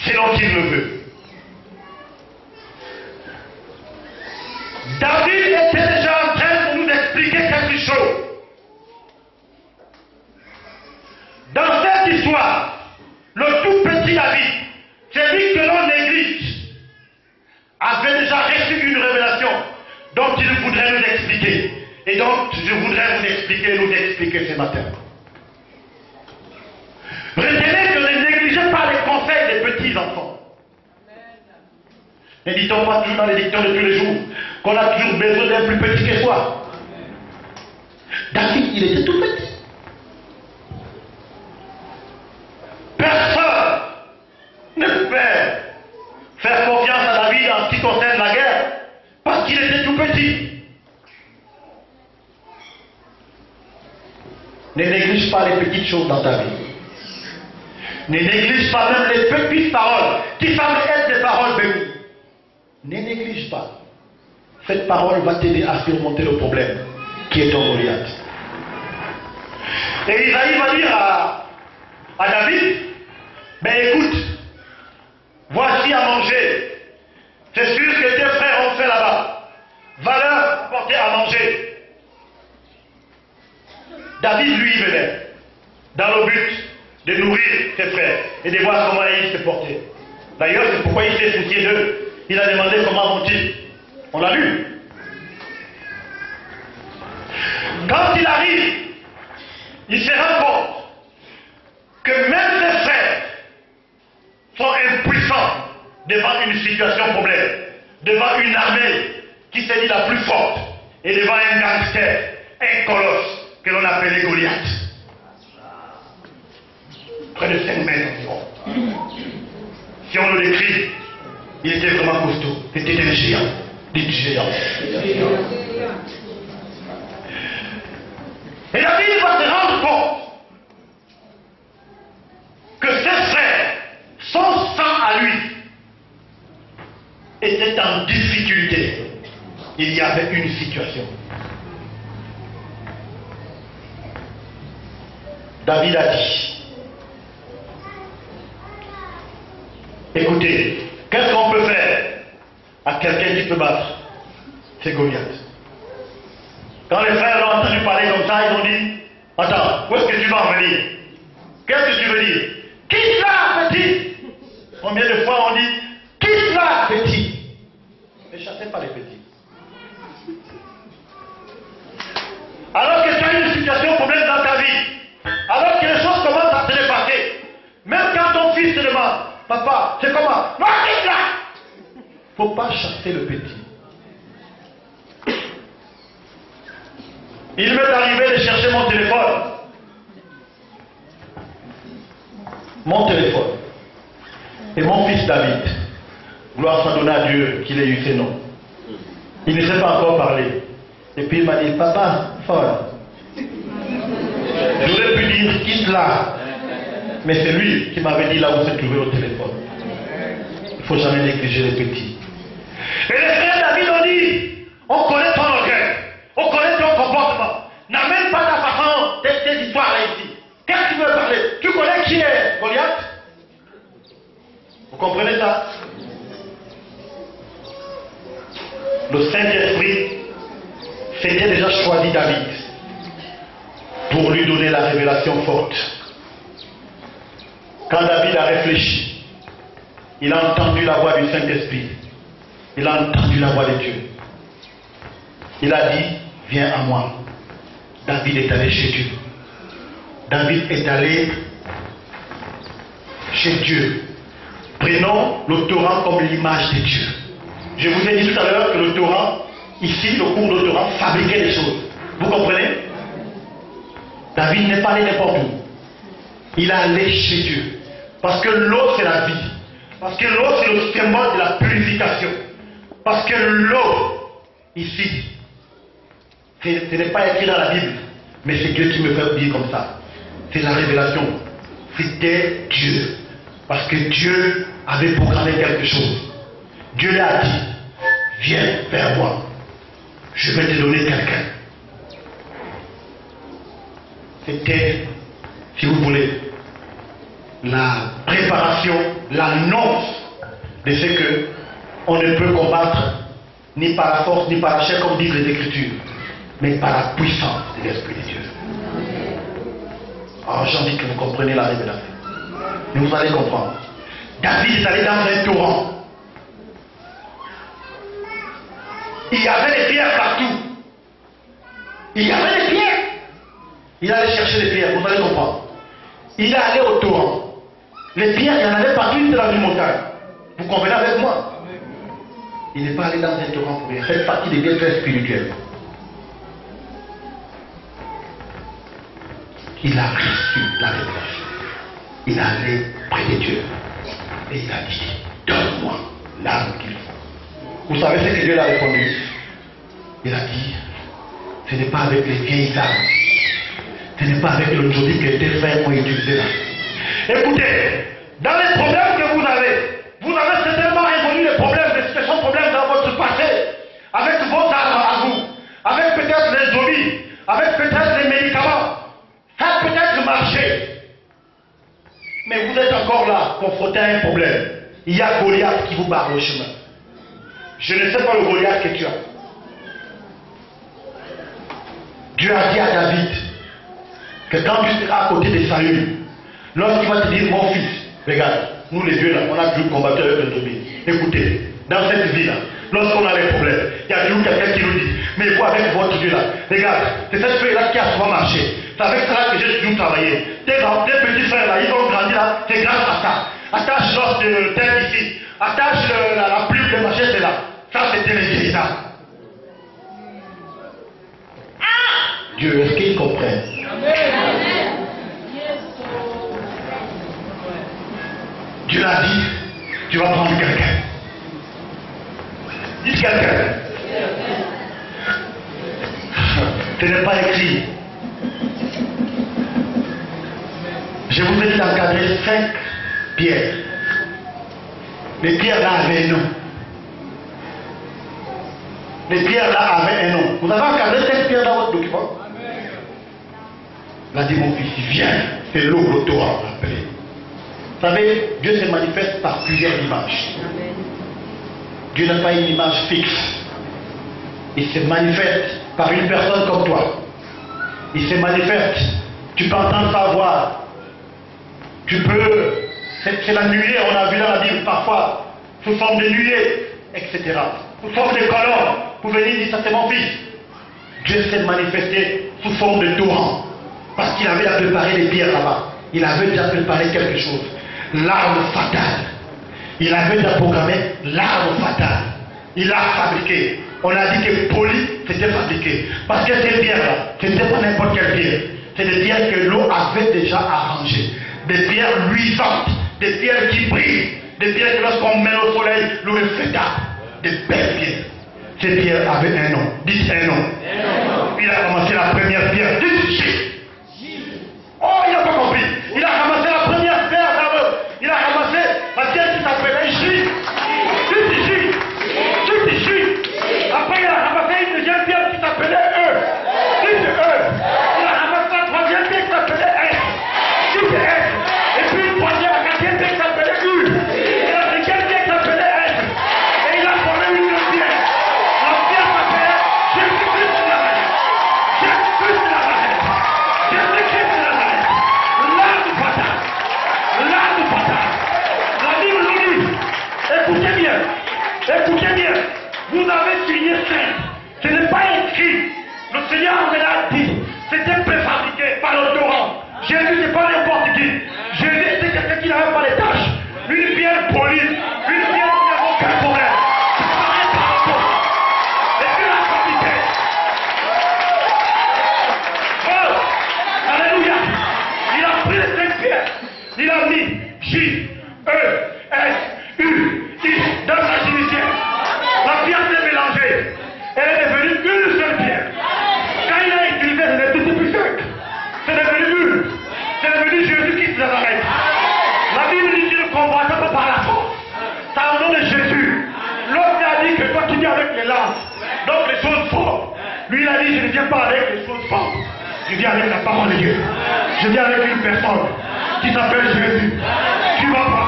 selon qu'il le veut. David était déjà en train de nous expliquer quelque chose. Dans cette histoire, le tout petit David, celui que l'on néglige, avait déjà reçu une révélation dont il voudrait nous expliquer. Et donc, je voudrais nous expliquer ce matin. Retenez que ne négligez pas les conseils des petits enfants. Ne dit-on pas toujours dans les dictons de tous les jours qu'on a toujours besoin d'un plus petit que soi? David, il était tout petit. Personne ne pouvait faire confiance à David en ce qui concerne la guerre parce qu'il était tout petit. Ne néglige pas les petites choses dans ta vie. Ne néglige pas même les petites paroles qui semblent être des paroles bénies. Ne néglige pas. Cette parole va t'aider à surmonter le problème qui est ton Goliath. Et Isaïe va dire à David, mais écoute, voici à manger. C'est sûr que tes frères ont fait là-bas. Va leur apporter à manger. David, lui, venait dans le but de nourrir ses frères et de voir comment ils se portaient. D'ailleurs, c'est pourquoi il s'est soucié d'eux. Il a demandé comment vont-ils. On l'a lu. Quand il arrive, il se rend compte que même ses frères sont impuissants devant une situation problème, devant une armée qui s'est dit la plus forte, et devant un gangster, un colosse que l'on appelait Goliath. Près de 5 mètres environ. Si on le décrit, il était vraiment costaud. C'était un géant. Des géants. Et David va se rendre compte que ses frères, son sang à lui, étaient en difficulté. Il y avait une situation. David a dit, écoutez, qu'est-ce qu'on peut faire à quelqu'un qui peut battre? C'est Goliath. Quand les frères l'ont entendu parler comme ça, ils ont dit, attends, où est-ce que tu vas en venir? Qu'est-ce que tu veux dire? Quitte là, petit! Combien de fois on dit, quitte là, petit? Ne chassez pas les petits. Alors que tu as une situation problème dans ta vie, alors que les choses commencent à se dépasser, même quand ton fils te demande, papa, c'est comment? Non, quitte là! Il ne faut pas chasser le petit. Il m'est arrivé de chercher mon téléphone. Mon téléphone. Et mon fils David, gloire soit donnée à Dieu qu'il ait eu ses noms. Il ne sait pas encore parler. Et puis il m'a dit, papa, folle. J'aurais pu dire, quitte là. Mais c'est lui qui m'avait dit là où se trouvait le téléphone. Il ne faut jamais négliger les petits. Et les frères David ont dit, on connaît ton orgueil, on connaît ton comportement. N'amène pas ta façon tes histoires là ici. Qu'est-ce que tu veux parler? Tu connais qui est Goliath? Vous comprenez ça? Le Saint-Esprit s'était déjà choisi David pour lui donner la révélation forte. Quand David a réfléchi, il a entendu la voix du Saint-Esprit. Il a entendu la voix de Dieu. Il a dit, viens à moi. David est allé chez Dieu. David est allé chez Dieu. Prenons le Torah comme l'image de Dieu. Je vous ai dit tout à l'heure que le Torah, ici, le cours de Torah, fabriquait des choses. Vous comprenez? David n'est pas allé n'importe où. Il est allé chez Dieu. Parce que l'eau, c'est la vie. Parce que l'eau, c'est le symbole de la purification. Parce que l'eau, ici, ce n'est pas écrit dans la Bible, mais c'est Dieu qui me fait dire comme ça. C'est la révélation. C'était Dieu. Parce que Dieu avait programmé quelque chose. Dieu lui a dit, viens vers moi. Je vais te donner quelqu'un. C'était, si vous voulez, la préparation, l'annonce de ce que on ne peut combattre ni par la force, ni par la chair, comme disent les Écritures, mais par la puissance de l'Esprit de Dieu. Alors j'en dis que vous comprenez la révélation. Mais vous allez comprendre. David est allé dans un torrent. Il y avait des pierres partout. Il y avait des pierres. Il allait chercher des pierres, vous allez comprendre. Il est allé au torrent. Les pierres, il y en avait partout, il était dans une montagne. Vous comprenez avec moi? Il n'est pas allé dans un torrent pour rien. Il fait partie des bienfaits spirituels. Il a reçu la révélation. Il est allé près de Dieu. Et il a dit, donne-moi l'arme qu'il faut. Vous savez ce que Dieu lui a répondu? Il a dit, ce n'est pas avec les vieilles armes. Ce n'est pas avec le joli que tes frères ont utilisé là. Écoutez, dans les problèmes que vous avez certainement résolu les problèmes, les situations de problèmes dans votre passé, avec vos armes à vous, avec peut-être les zombies, avec peut-être les médicaments, ça a peut-être marché. Mais vous êtes encore là, confronté à un problème. Il y a Goliath qui vous barre le chemin. Je ne sais pas le Goliath que tu as. Dieu a dit à David que quand tu seras à côté de Saül, lorsqu'il va te dire, mon fils, regarde, nous les dieux là, on a toujours combattu avec les zombies. Écoutez, dans cette vie là, lorsqu'on a des problèmes, il y a toujours quelqu'un qui nous dit, mais vous avec votre Dieu là, regarde, c'est cette feuille là qui a souvent marché. C'est avec ça que j'ai toujours travaillé. Tes petits frères là, ils ont grandi là, c'est grâce à ça. Attache l'os de tête ici, attache la plume de machette là. Ça c'était les vieilles armes. Dieu, est-ce qu'ils comprennent? Dieu l'a dit, tu vas prendre quelqu'un. Dites quelqu'un. Ce n'est pas écrit. Je vous ai encadré 5 pierres. Les pierres là avaient un nom. Les pierres là avaient un nom. Vous avez encadré 5 pierres dans votre document? Il a dit, mon fils, viens. C'est l'eau, le Torah, appelé. Vous savez, Dieu se manifeste par plusieurs images. Dieu n'a pas une image fixe. Il se manifeste par une personne comme toi. Il se manifeste. Tu peux entendre sa voix. Tu peux... C'est la nuée, on a vu dans la Bible parfois, sous forme de nuée, etc. Sous forme de colonne, pour venir dire ça c'est mon fils. Dieu s'est manifesté sous forme de torrent. Parce qu'il avait à préparer les pierres là-bas. Il avait déjà préparé quelque chose. L'arme fatale. Il avait déjà programmé l'arme fatale. Il l'a fabriqué. On a dit que poli, c'était fabriqué. Parce que ces pierres-là, ce n'était pas n'importe quelle pierre. C'est des pierres que l'eau avait déjà arrangées. Des pierres luisantes. Des pierres qui brillent. Des pierres que lorsqu'on met au soleil, l'eau est faitable. Des belles pierres. Ces pierres avaient un nom. Dites un nom. Il a commencé la première pierre. Dites J. Oh, il n'a pas compris. Il a ramassé la première pierre d'abord. Il a ramassé la pierre qui s'appelait J. Dites J. Dites J. Après, il a ramassé une deuxième pierre qui s'appelait E. Dites E. Il a ramassé la troisième pierre qui s'appelait S. Dites S. Et puis une troisième, la quatrième pierre qui s'appelait U. Et la cinquième pierre qui s'appelait S. Et il a formé une autre pierre. La pierre s'appelait Jésus-Christ de Nazareth. Jésus-Christ de Nazareth. Jésus-Christ de Nazareth. L'âme du fatal. L'âme du fatal. La Bible nous dit, écoutez bien. Écoutez bien. Vous avez signé saint. Ce n'est pas écrit. Le Seigneur me l'a dit. C'était préfabriqué par le torrent. Jésus n'est pas n'importe qui. Jésus c'est quelqu'un qui n'avait pas les tâches. Une pierre polie. Une pierre qui n'avait aucun problème. Préparée par le torrent. Et puis la fabriqué. Oh! Alléluia. Il a pris les 5 pierres. Il a mis J, E, S, U, I dans sa judiciaire. La pierre s'est mélangée. Elle est devenue une seule pierre. Quand il a utilisé, elle était plus 5. C'est devenu une. C'est devenu Jésus-Christ de Nazareth. La Bible dit qu'il ne combattait pas par la force. C'est au nom de Jésus. L'autre a dit que toi tu viens avec les langues. Donc les choses fortes. Lui il a dit je ne viens pas avec les choses fortes. Je viens avec la parole de Dieu. Je viens avec une personne qui s'appelle Jésus. Tu vas pas.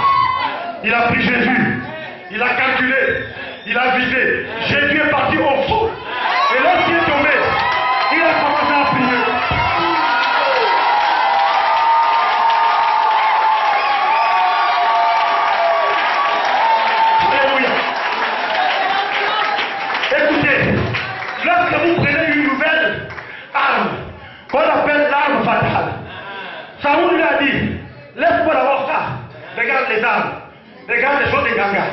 Il a pris Jésus. Il a calculé. Il a visé. Jésus est parti au fond. Et lorsqu'il est tombé, il a commencé à prier. Alléluia. Écoutez, lorsque vous prenez une nouvelle arme, qu'on appelle l'arme fatale, Saoul lui a dit, laisse-moi d'abord ça. Regarde les armes. Regarde les choses des gangas.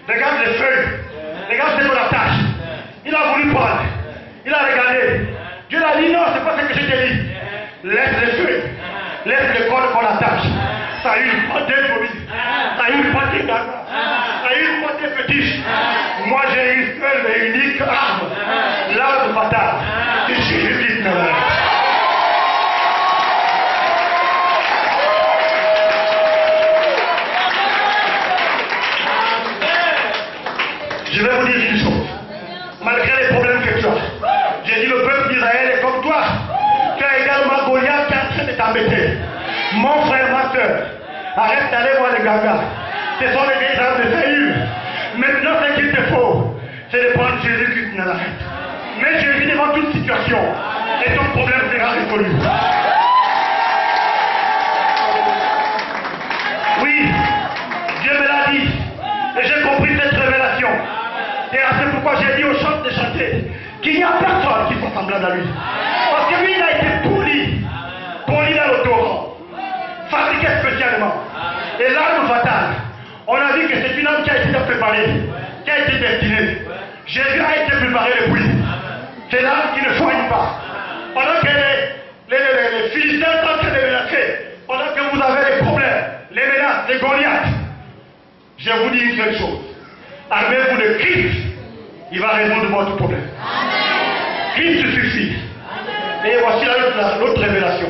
Regarde les feuilles. Regarde ce qu'on attache. Il a voulu prendre. Il a regardé. Dieu a dit non, c'est pas ce que je t'ai dit. Laisse les feuilles. Laisse le corps qu'on attache. Ça a eu une poignée de vie. Ça a eu une poignée de ganga. Ça a eu une poignée fétiche. Moi j'ai une seule et unique arme. L'arme fatale. Et Jésus-Christ de Nazareth. Mon frère, ma soeur, arrête d'aller voir les gangas. Ce sont les vieilles armes de Saül. Maintenant, ce qu'il te faut, c'est de prendre Jésus-Christ dans la tête. Mais Jésus devant toute situation. Et ton problème sera résolu. Oui, Dieu me l'a dit. Et j'ai compris cette révélation. Et c'est pourquoi j'ai dit aux chants de chanter qu'il n'y a personne qui soit semblable à lui. Parce que lui, il a été poli dans le torrent, fabriqué spécialement. Et l'arme fatale, on a vu que c'est une arme qui a été préparée, qui a été destinée. Jésus a été préparé depuis. C'est l'arme qui ne soigne pas. Pendant que les Philistins sont en train de menacer, pendant que vous avez des problèmes, les menaces, les Goliaths, je vous dis une seule chose. Armez-vous de Christ, il va résoudre votre problème. Christ suffit. Et voici l'autre révélation.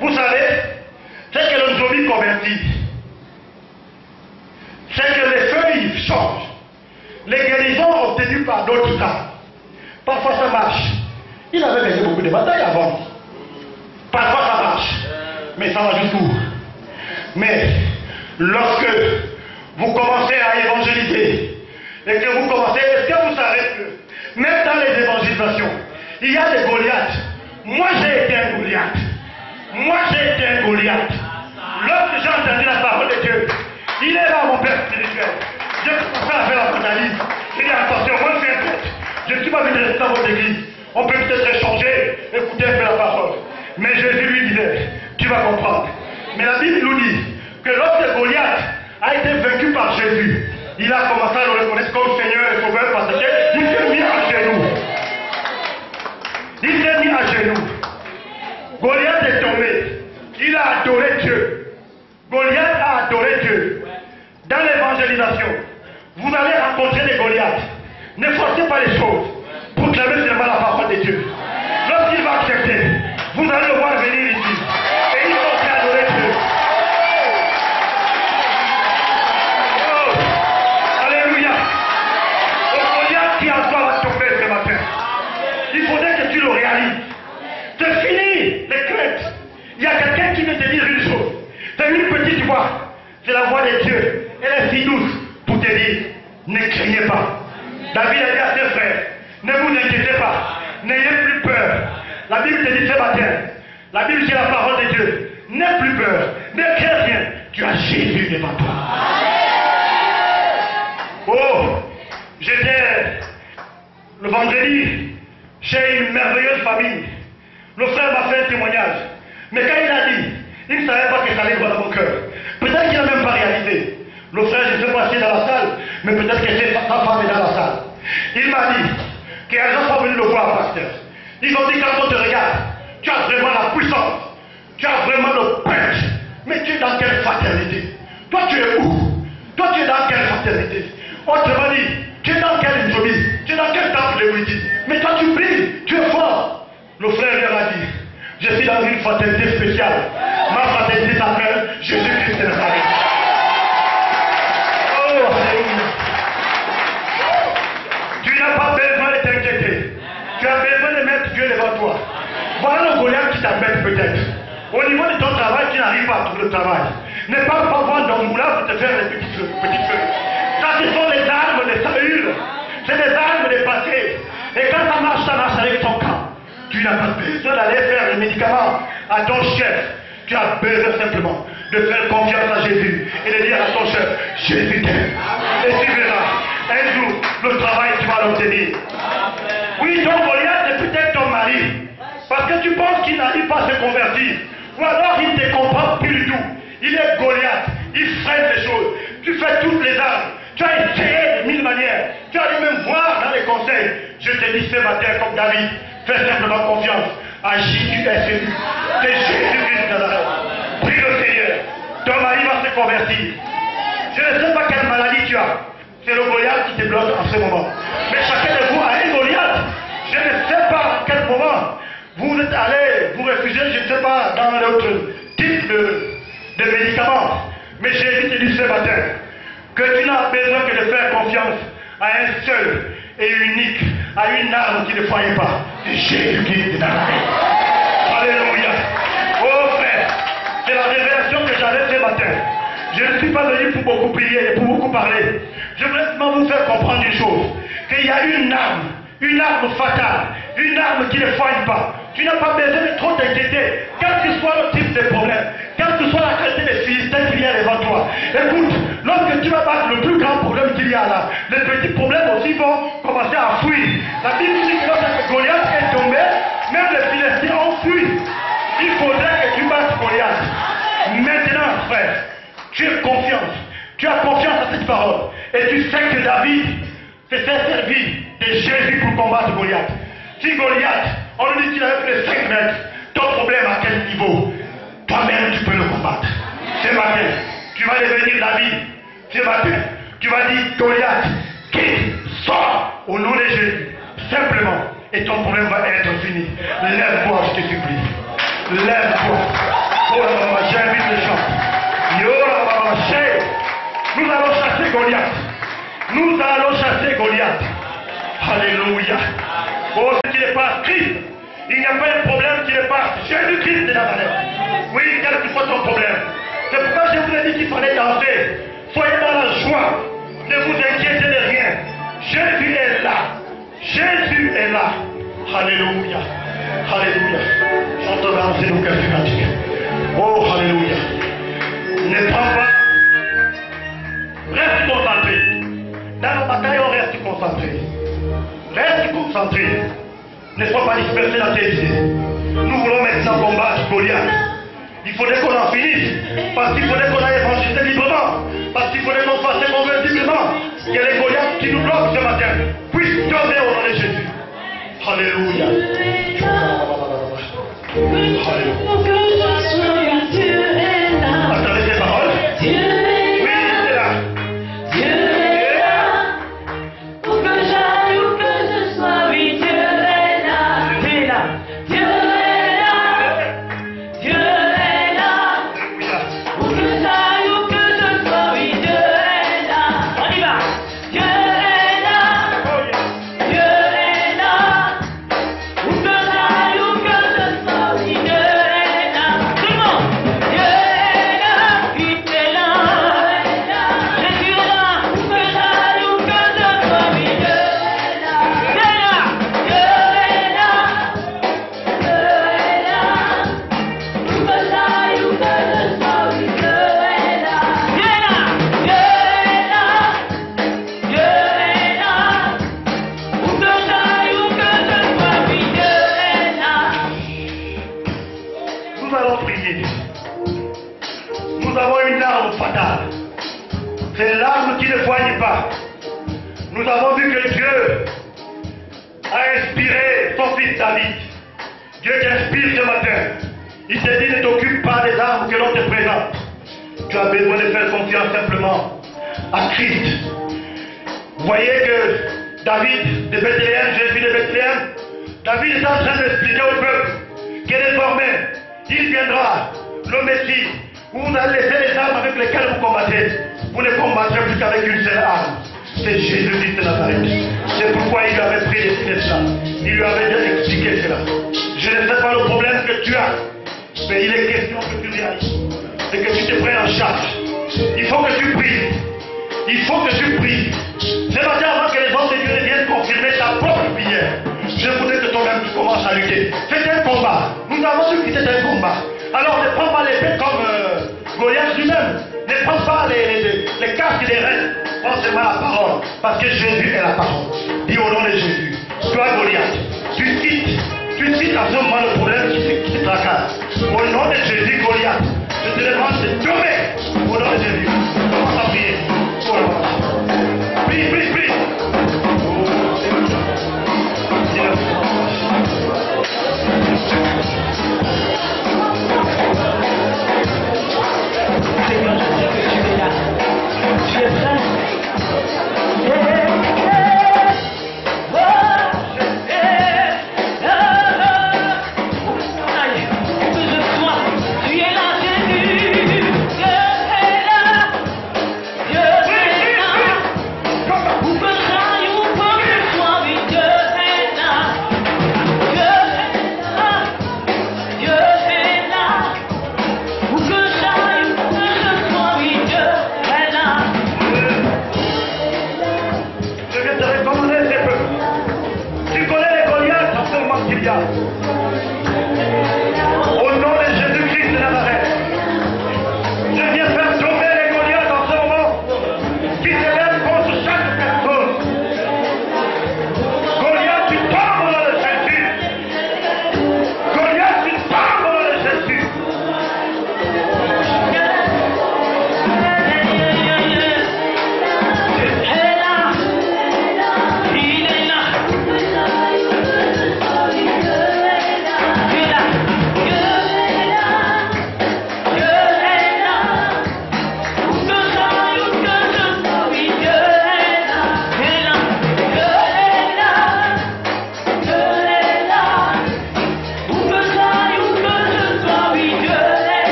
Vous savez, c'est que le zombie convertit. C'est que les feuilles changent. Les guérisons obtenues par d'autres cas. Parfois ça marche. Il avait gagné beaucoup de batailles avant. Parfois ça marche. Mais ça va jusqu'où? Mais lorsque vous commencez à évangéliser, et que vous commencez, est-ce que vous savez que même dans les évangélisations, il y a des Goliaths. Moi j'ai été un Goliath. Lorsque j'ai entendu la parole de Dieu, il est là mon père spirituel. J'ai commencé à faire la analyse. Il dit attention, moi je suis un prêtre. Je ne suis pas venu rester dans votre église. On peut peut-être échanger, écouter un peu la parole. Mais Jésus lui disait, tu vas comprendre. Mais la Bible nous dit que lorsque Goliath a été vaincu par Jésus, il a commencé à le reconnaître comme Seigneur et Sauveur parce qu'il s'est mis à genoux. Il s'est mis à genoux. Goliath est tombé. Il a adoré Dieu. Goliath a adoré Dieu. Dans l'évangélisation, vous allez rencontrer des Goliaths. Ne forcez pas les choses. Proclamez seulement la parole de Dieu. Lorsqu'il va accepter, vous allez le voir venir ici. Et il va adorer Dieu. Oh, alléluia. Le Goliath qui en toi va tomber ce matin. Il faudrait que tu le réalises. C'est fini les craintes. Il y a quelqu'un qui veut te dire une chose. C'est une petite voix. C'est la voix de Dieu. Elle est si douce pour te dire, ne craignez pas. David a dit à ses frères, ne vous inquiétez pas. N'ayez plus peur. La Bible te dit ce matin. La Bible dit la parole de Dieu. N'aie plus peur. Ne crains rien. Tu as Jésus devant toi. Oh, j'étais le vendredi chez une merveilleuse famille. Le frère m'a fait un témoignage. Mais quand il a dit, il ne savait pas que ça allait dans mon cœur. Peut-être qu'il n'a même pas réalisé. Le frère, je ne sais pas si est dans la salle, mais peut-être que c'est sa femme est dans la salle. Il m'a dit qu'ils n'ont pas venu le voir, pasteur. Ils ont dit quand on te regarde, tu as vraiment la puissance. Tu as vraiment le pêche. Mais tu es dans quelle fraternité? Toi, tu es où? Toi, tu es dans quelle fraternité? Autrement dit, tu es dans quelle utopie? Tu es dans quel temple de Wiki? Mais toi, tu brilles, tu es fort. Le frère lui a dit, je suis dans une fraternité spéciale. Ma fraternité s'appelle Jésus-Christ de Nazareth. Oh, alléluia. Tu n'as pas besoin de t'inquiéter. Tu as besoin de mettre Dieu devant toi. Voilà le Goliath qui t'embête peut-être. Au niveau de ton travail, tu n'arrives pas à trouver le travail. Ne parle pas voir dans le moulin pour te faire des petites feux. Ça, ce sont les armes de Saül. C'est des armes de passé. Et quand ça marche avec ton camp. Tu n'as pas besoin d'aller faire le médicament à ton chef. Tu as besoin simplement de faire confiance à Jésus et de dire à ton chef, Jésus t'aime. Et tu verras, un jour, le travail, tu vas l'obtenir. Oui, ton Goliath, c'est peut-être ton mari. Parce que tu penses qu'il n'arrive pas à se convertir. Ou alors il ne te comprend plus du tout. Il est Goliath. Il freine les choses. Tu fais toutes les armes. Tu as essayé de mille manières. Tu as dû même voir dans les conseils. Je te dis ce matin comme David. Fais simplement confiance à Jésus et celui. C'est Jésus-Christ de Nazareth. Prie le Seigneur. Ton mari va se convertir. Je ne sais pas quelle maladie tu as. C'est le Goliath qui te bloque en ce moment. Mais chacun de vous a un Goliath. Je ne sais pas à quel moment vous êtes allé vous réfugier, je ne sais pas, dans d'autres types de médicaments. Mais Jésus te dit ce matin que tu n'as besoin que de faire confiance à un seul et unique, à une arme qui ne faille pas. C'est Jésus-Christ de Nazareth. Alléluia. Oh frère, c'est la révélation que j'avais ce matin. Je ne suis pas venu pour beaucoup prier et pour beaucoup parler. Je voudrais seulement vous faire comprendre une chose. Qu'il y a une arme fatale, une arme qui ne soigne pas. Tu n'as pas besoin de trop t'inquiéter, quel que soit le type de problème, quelle que soit la qualité des Philistins qu'il y a devant toi. Écoute, lorsque tu vas battre le plus grand problème qu'il y a là, les petits problèmes aussi vont commencer à fuir. La Bible dit que lorsque Goliath est tombé, même les Philistins ont fui. Il faudrait que tu battes Goliath. Maintenant, frère, tu as confiance. Tu as confiance à cette parole. Et tu sais que David s'est servi de Jésus pour combattre Goliath. Si Goliath, on lui dit qu'il avait fait 5 mètres, ton problème à quel niveau? Toi-même, tu peux le combattre. Ce matin, tu vas devenir David. Ce matin, tu vas dire Goliath, quitte, sors au nom de Jésus. Simplement. Et ton problème va être fini. Lève-toi, je te supplie. Lève-toi. Oh là là, j'invite les gens. Nous allons chasser Goliath. Nous allons chasser Goliath. Alléluia. Oh, ce qui n'est pas Christ. Il n'y a pas un problème qui n'est pas Jésus-Christ de Nazareth. Oui, quel que soit ton problème. C'est pourquoi je vous ai dit qu'il fallait danser. Soyez dans la joie. Ne vous inquiétez de rien. Jésus est là. Jésus est là. Alléluia. Alléluia. Chantons danser nos cœurs cantiques. Oh, alléluia. Ne prends pas. Reste concentré. Dans la bataille, on reste concentré. Reste concentré. Ne sois pas dispersé dans tes idées. Nous voulons maintenant combattre Goliath. Il faudrait qu'on en finisse. Parce qu'il faudrait qu'on aille évangéliser librement. Parce qu'il faudrait qu'on fasse convertiblement. Que les Goliaths qui nous bloquent ce matin puissent tomber au nom de Jésus. Alléluia. Attendez ces paroles. Oui, c'est là. C'est l'arme qui ne soigne pas. Nous avons vu que Dieu a inspiré son fils David. Dieu t'inspire ce matin. Il te dit ne t'occupe pas des armes que l'on te présente. Tu as besoin de faire confiance simplement à Christ. Vous voyez que David de Bethléem, Jésus de Bethléem, David est en train d'expliquer au peuple que désormais, il viendra, le Messie. Vous allez laisser les armes avec lesquelles vous combattez. Vous ne combattrez plus qu'avec une seule arme. C'est Jésus-Christ de Nazareth. C'est pourquoi il lui avait pris les filets cela. Il lui avait déjà expliqué cela. Je ne sais pas le problème que tu as, mais il est question que tu réalises. Et que tu te prennes en charge. Il faut que tu pries. Il faut que tu pries. Ce matin, avant que les hommes de Dieu ne viennent confirmer ta propre prière, je voudrais que toi-même tu commences à lutter. C'est un combat. Nous avons vu que c'est un combat. Alors ne prends pas l'épée comme Goliath lui-même. Ne prends pas les casques et les rênes. Prends seulement la parole. Parce que Jésus est la parole. Dis au nom de Jésus. Toi Goliath, tu cites à ce moment le problème qui te tracasse. Au nom de Jésus Goliath, je te demande de tomber. Au nom de Jésus. Commence à prier. Prie, prie, prie. Seigneur, je sais que tu es là. Tu es prêt? Que je sois, tu es là, Jésus.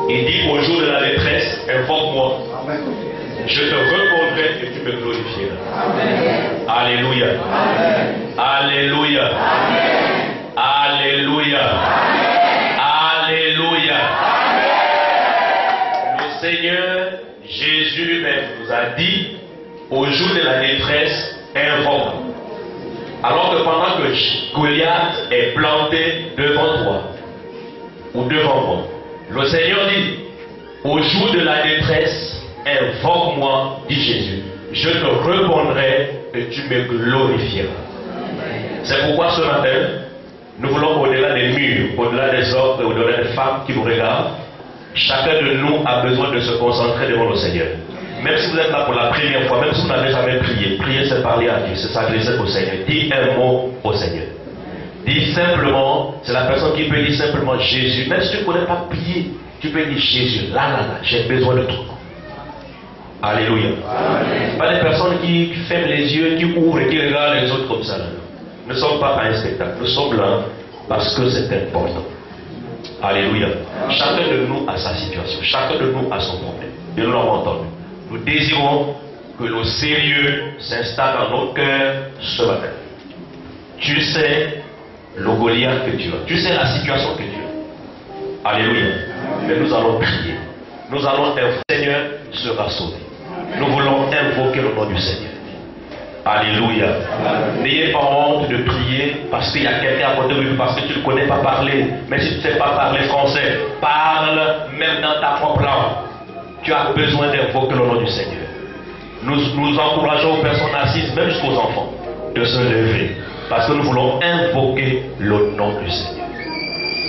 Il dit au jour de la détresse, invoque-moi. Je te répondrai et tu me glorifieras. Alléluia. Alléluia. Alléluia. Alléluia. Le Seigneur Jésus lui-même nous a dit, au jour de la détresse, invoque. Alors que pendant que Goliath est planté devant toi, ou devant moi, le Seigneur dit, au jour de la détresse, invoque-moi, dit Jésus. Je te répondrai et tu me glorifieras. C'est pourquoi ce matin, nous voulons au-delà des murs, au-delà des hommes et au-delà des femmes qui nous regardent, chacun de nous a besoin de se concentrer devant le Seigneur. Même si vous êtes là pour la première fois, même si vous n'avez jamais prié, prier c'est parler à Dieu, c'est s'adresser au Seigneur. Dis un mot au Seigneur. Dis simplement, c'est la personne qui peut dire simplement Jésus. Même si tu ne connais pas prier, tu peux dire Jésus, là, j'ai besoin de toi. Alléluia. Amen. Pas des personnes qui ferment les yeux, qui ouvrent et qui regardent les autres comme ça. Nous ne sommes pas à un spectacle, nous sommes là parce que c'est important. Alléluia. Chacun de nous a sa situation, chacun de nous a son problème. Et nous l'avons entendu. Nous désirons que le sérieux s'installe dans nos cœurs ce matin. Tu sais le Goliath que tu as. Tu sais la situation que tu as. Alléluia. Mais nous allons prier. Nous allons invoquer. Le Seigneur sera sauvé. Nous voulons invoquer le nom du Seigneur. Alléluia. N'ayez pas honte de prier parce qu'il y a quelqu'un à côté de vous, parce que tu ne connais pas parler. Mais si tu ne sais pas parler français, parle même dans ta propre langue. Tu as besoin d'invoquer le nom du Seigneur. Nous encourageons aux personnes assises, même jusqu'aux enfants, de se lever. Parce que nous voulons invoquer le nom du Seigneur.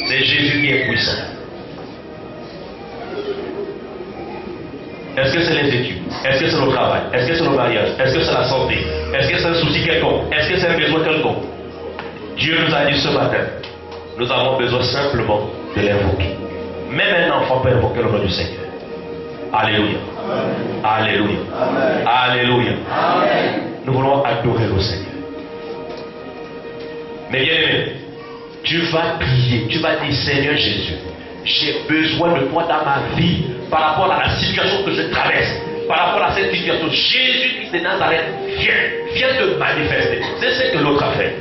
C'est Jésus qui est puissant. Est-ce que c'est les études? Est-ce que c'est le travail? Est-ce que c'est le mariage? Est-ce que c'est la santé? Est-ce que c'est un souci quelconque? Est-ce que c'est un besoin quelconque? Dieu nous a dit ce matin, nous avons besoin simplement de l'invoquer. Même un enfant peut invoquer le nom du Seigneur. Alléluia. Amen. Alléluia. Amen. Alléluia. Amen. Nous voulons adorer le Seigneur. Mais bien aimé, tu vas prier, tu vas dire Seigneur Jésus, j'ai besoin de toi dans ma vie par rapport à la situation que je traverse, par rapport à cette situation. Jésus-Christ de Nazareth, viens te manifester. C'est ce que l'autre a fait.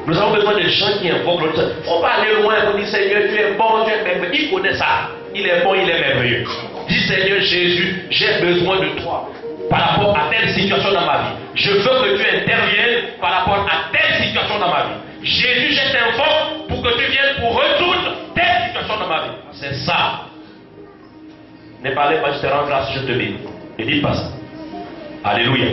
Nous avons besoin de gens qui invoquent l'autre. Il ne faut pas aller loin pour dire Seigneur, tu es bon, tu es merveilleux. Il connaît ça. Il est bon, il est merveilleux. Dis Seigneur Jésus, j'ai besoin de toi par rapport à telle situation dans ma vie. Je veux que tu interviennes par rapport à telle situation dans ma vie. Jésus, je t'invoque pour que tu viennes pour résoudre telle situation dans ma vie. C'est ça. Ne parlez pas, je te rends grâce, je te bénis. Ne dites pas ça. Alléluia.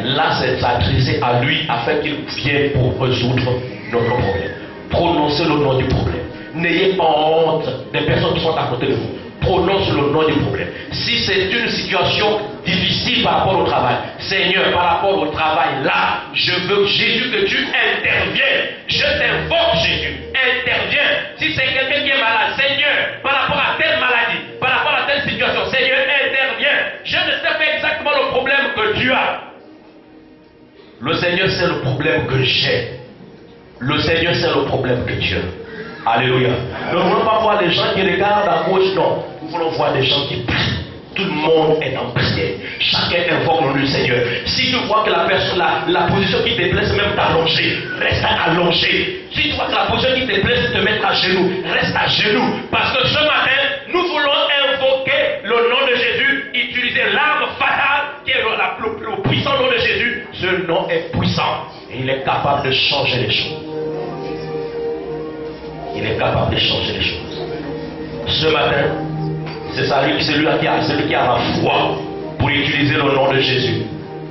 Là, c'est s'adresser à lui afin qu'il vienne pour résoudre notre problème. Prononcez le nom du problème. N'ayez pas honte des personnes qui sont à côté de vous. Prononce le nom du problème. Si c'est une situation difficile par rapport au travail, Seigneur, par rapport au travail, là, je veux Jésus que tu interviennes. Je t'invoque Jésus, interviens. Si c'est quelqu'un qui est malade, Seigneur, par rapport à telle maladie, par rapport à telle situation, Seigneur, interviens. Je ne sais pas exactement le problème que tu as. Le Seigneur sait le problème que j'ai. Le Seigneur sait le problème que tu as. Alléluia. Nous ne voulons pas voir des gens qui regardent à gauche, non. Nous voulons voir des gens qui prient. Tout le monde est en prière. Chacun invoque le nom du Seigneur. Si tu vois que la personne, la position qui te plaît, c'est même d'allonger, reste allongé. Si tu vois que la position qui te plaît, c'est de te mettre à genoux, reste à genoux. Parce que ce matin, nous voulons invoquer le nom de Jésus, utiliser l'arme fatale qui est le puissant nom de Jésus. Ce nom est puissant et il est capable de changer les choses. Il est capable de changer les choses. Ce matin, c'est celui qui a la foi pour utiliser le nom de Jésus.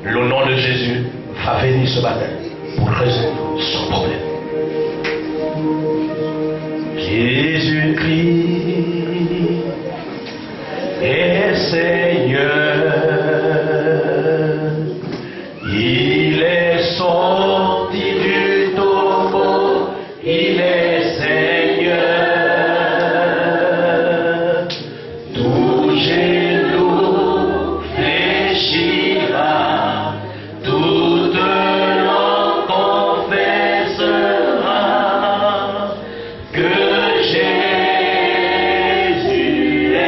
Le nom de Jésus va venir ce matin pour résoudre son problème. Jésus-Christ est Seigneur. Il est sorti du tombeau. Il est Seigneur. Tout genou fléchira, toute langue confessera que Jésus est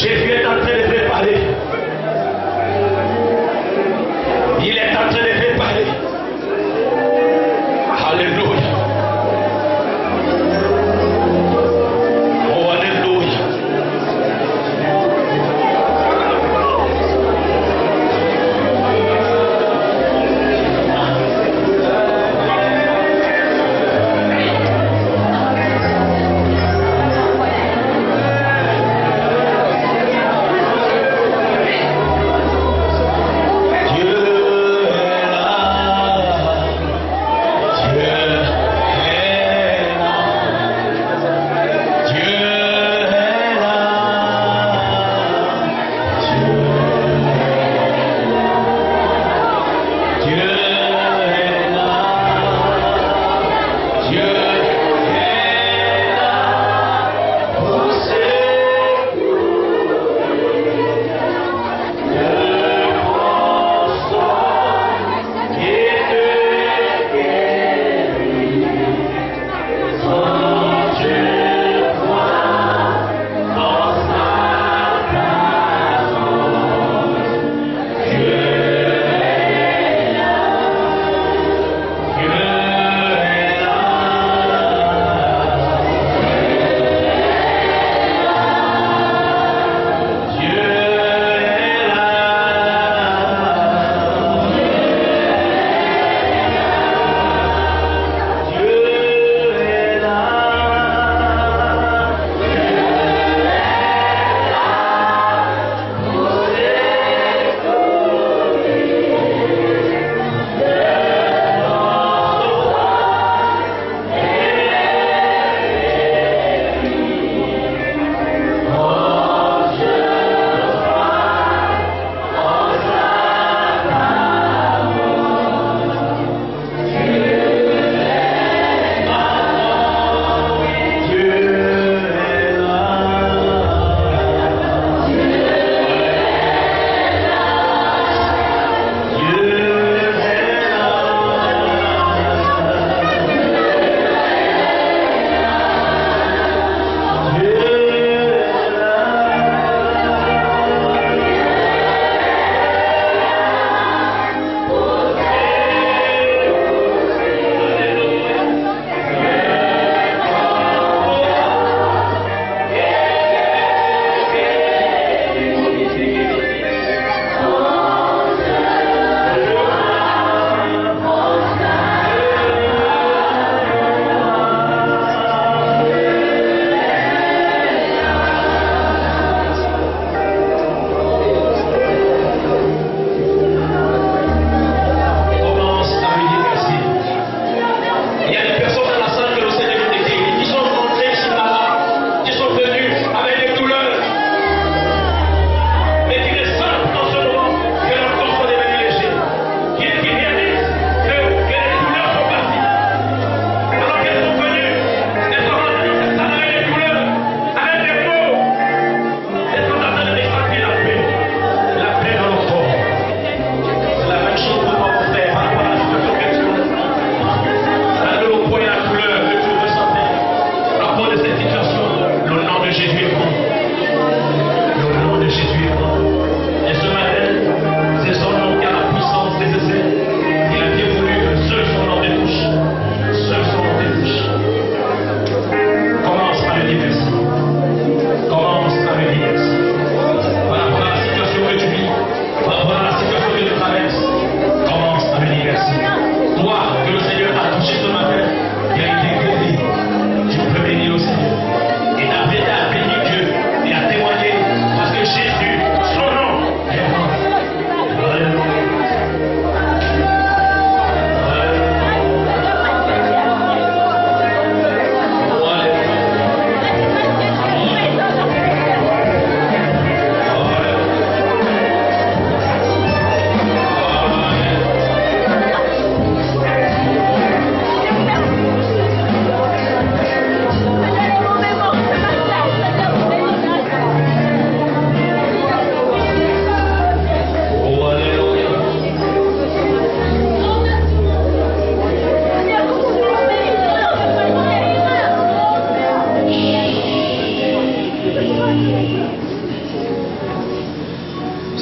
Jésus est en train de préparer. Il est en train de préparer. Alléluia. Oh, alléluia.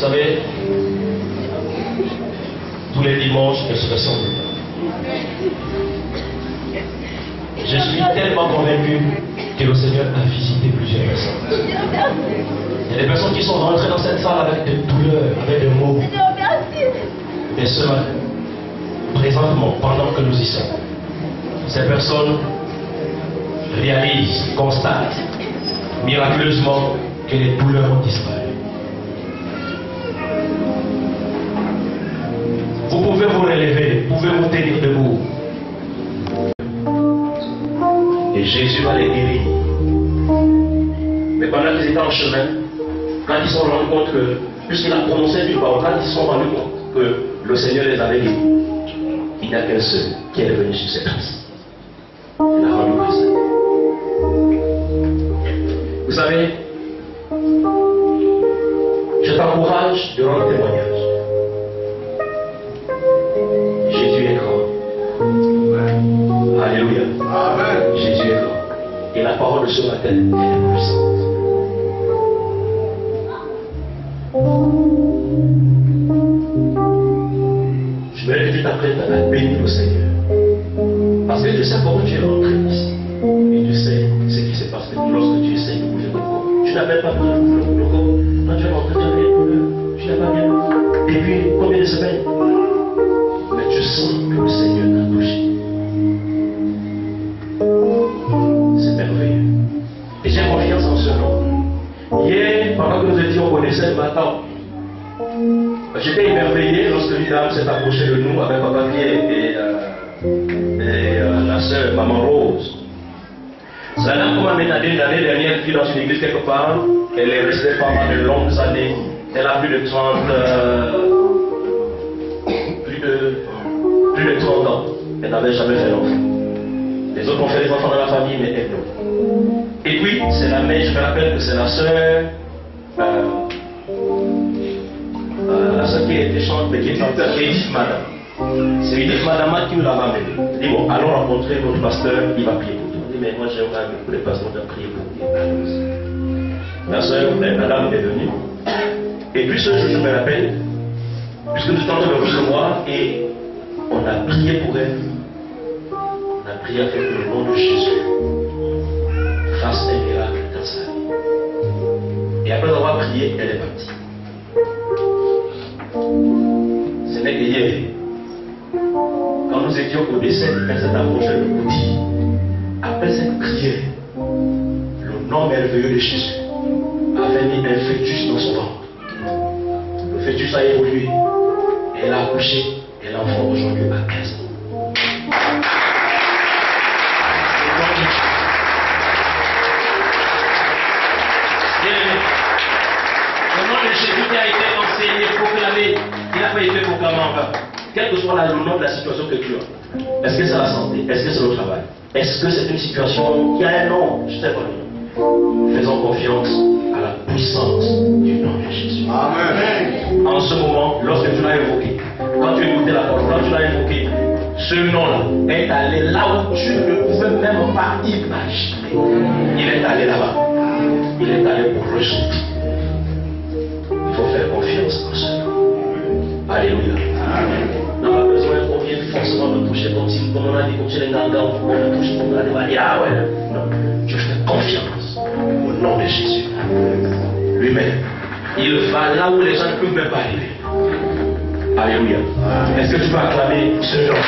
savez, tous les dimanches, elles se ressemblent. Je suis tellement convaincu que le Seigneur a visité plusieurs personnes. Il y a des personnes qui sont rentrées dans cette salle avec des douleurs, avec des maux. Et ce matin, présentement, pendant que nous y sommes, ces personnes réalisent, constatent miraculeusement que les douleurs ont disparu. Vous pouvez vous relever, vous pouvez vous tenir debout. Et Jésus va les guérir. Mais pendant qu'ils étaient en chemin, quand ils se sont rendus compte que, puisqu'il a prononcé du parole, quand ils se sont rendus compte que le Seigneur les avait guéris, il n'y a qu'un seul qui est venu sur cette place. Il a rendu grâce. Vous savez, je t'encourage de rendre témoignage. Jésus est grand. Alléluia. Amen. Jésus est grand. Et la parole de ce matin est puissante. Je veux que tu t'apprêtes à bénir le Seigneur. Parce que tu sais comment tu es rentré ici. Et tu sais ce qui se passe lorsque tu essaies de bouger le corps. Tu n'avais pas besoin de bouger le corps. Quand tu es rentré, tu avais les douleurs. Tu n'as pas bien. Depuis combien de semaines? Mais tu sens que le Seigneur t'a touché. C'est merveilleux. Et j'ai confiance en ce nom. Hier, pendant que nous étions au décès le matin, j'étais émerveillé lorsque une dame s'est approchée de nous avec Papa Pierre et la sœur Maman Rose. C'est la dame qu'on m'a ménagé l'année dernière qui vit dans une église quelque part. Elle est restée pendant de longues années. Elle a plus de 30 ans. Elle n'avait jamais fait d'enfant. Les autres ont fait des enfants dans la famille, mais elle non. Et puis, c'est la mère, je me rappelle que c'est la sœur. La sœur qui était chante, mais qui est chanteur, Edith Madame. C'est Edith Madame qui nous l'a amené. Elle dit bon, allons rencontrer notre pasteur, il va prier pour toi. Elle dit mais moi j'aimerais que les pasteurs de prier pour toi. La sœur, la dame est venue. Et puis ce jour, je me rappelle, puisque nous étions en train de recevoir et on a prié pour elle. On a prié avec le nom de Jésus. Fasse un miracle dans sa vie. Et après avoir prié, elle est partie. Ce n'est que hier, quand nous étions au décès, elle s'est approchée de nous dire, après cette prière, le nom merveilleux de Jésus avait mis un fœtus dans son ventre. Le fœtus a évolué, et elle a accouché, et l'enfant aujourd'hui a 15 ans. Le nom de Jésus qui a été enseigné, proclamé, il n'a pas été proclamé en vain. Quel que soit le nom de la situation que tu as, est-ce que c'est la santé? Est-ce que c'est le travail? Est-ce que c'est une situation qui a un nom? Je ne sais pas. Faisons confiance à la puissance du nom de Jésus. Amen. En ce moment, lorsque tu l'as évoqué, quand tu écoutais la parole, quand tu l'as évoqué, ce nom-là est allé là où tu ne pouvais même pas imaginer. Il est allé là-bas. Il est allé pour ressortir. Il faut faire confiance en ce nom. Alléluia. Amen. On n'a pas besoin qu'on vienne forcément me toucher comme si, comme on a dit, comme si les gangans, on me touche pour me dire, ah ouais. Non, je fais confiance au nom de Jésus. Lui-même, il va là où les gens ne peuvent même pas arriver. Alléluia. Est-ce que tu peux acclamer ce nom?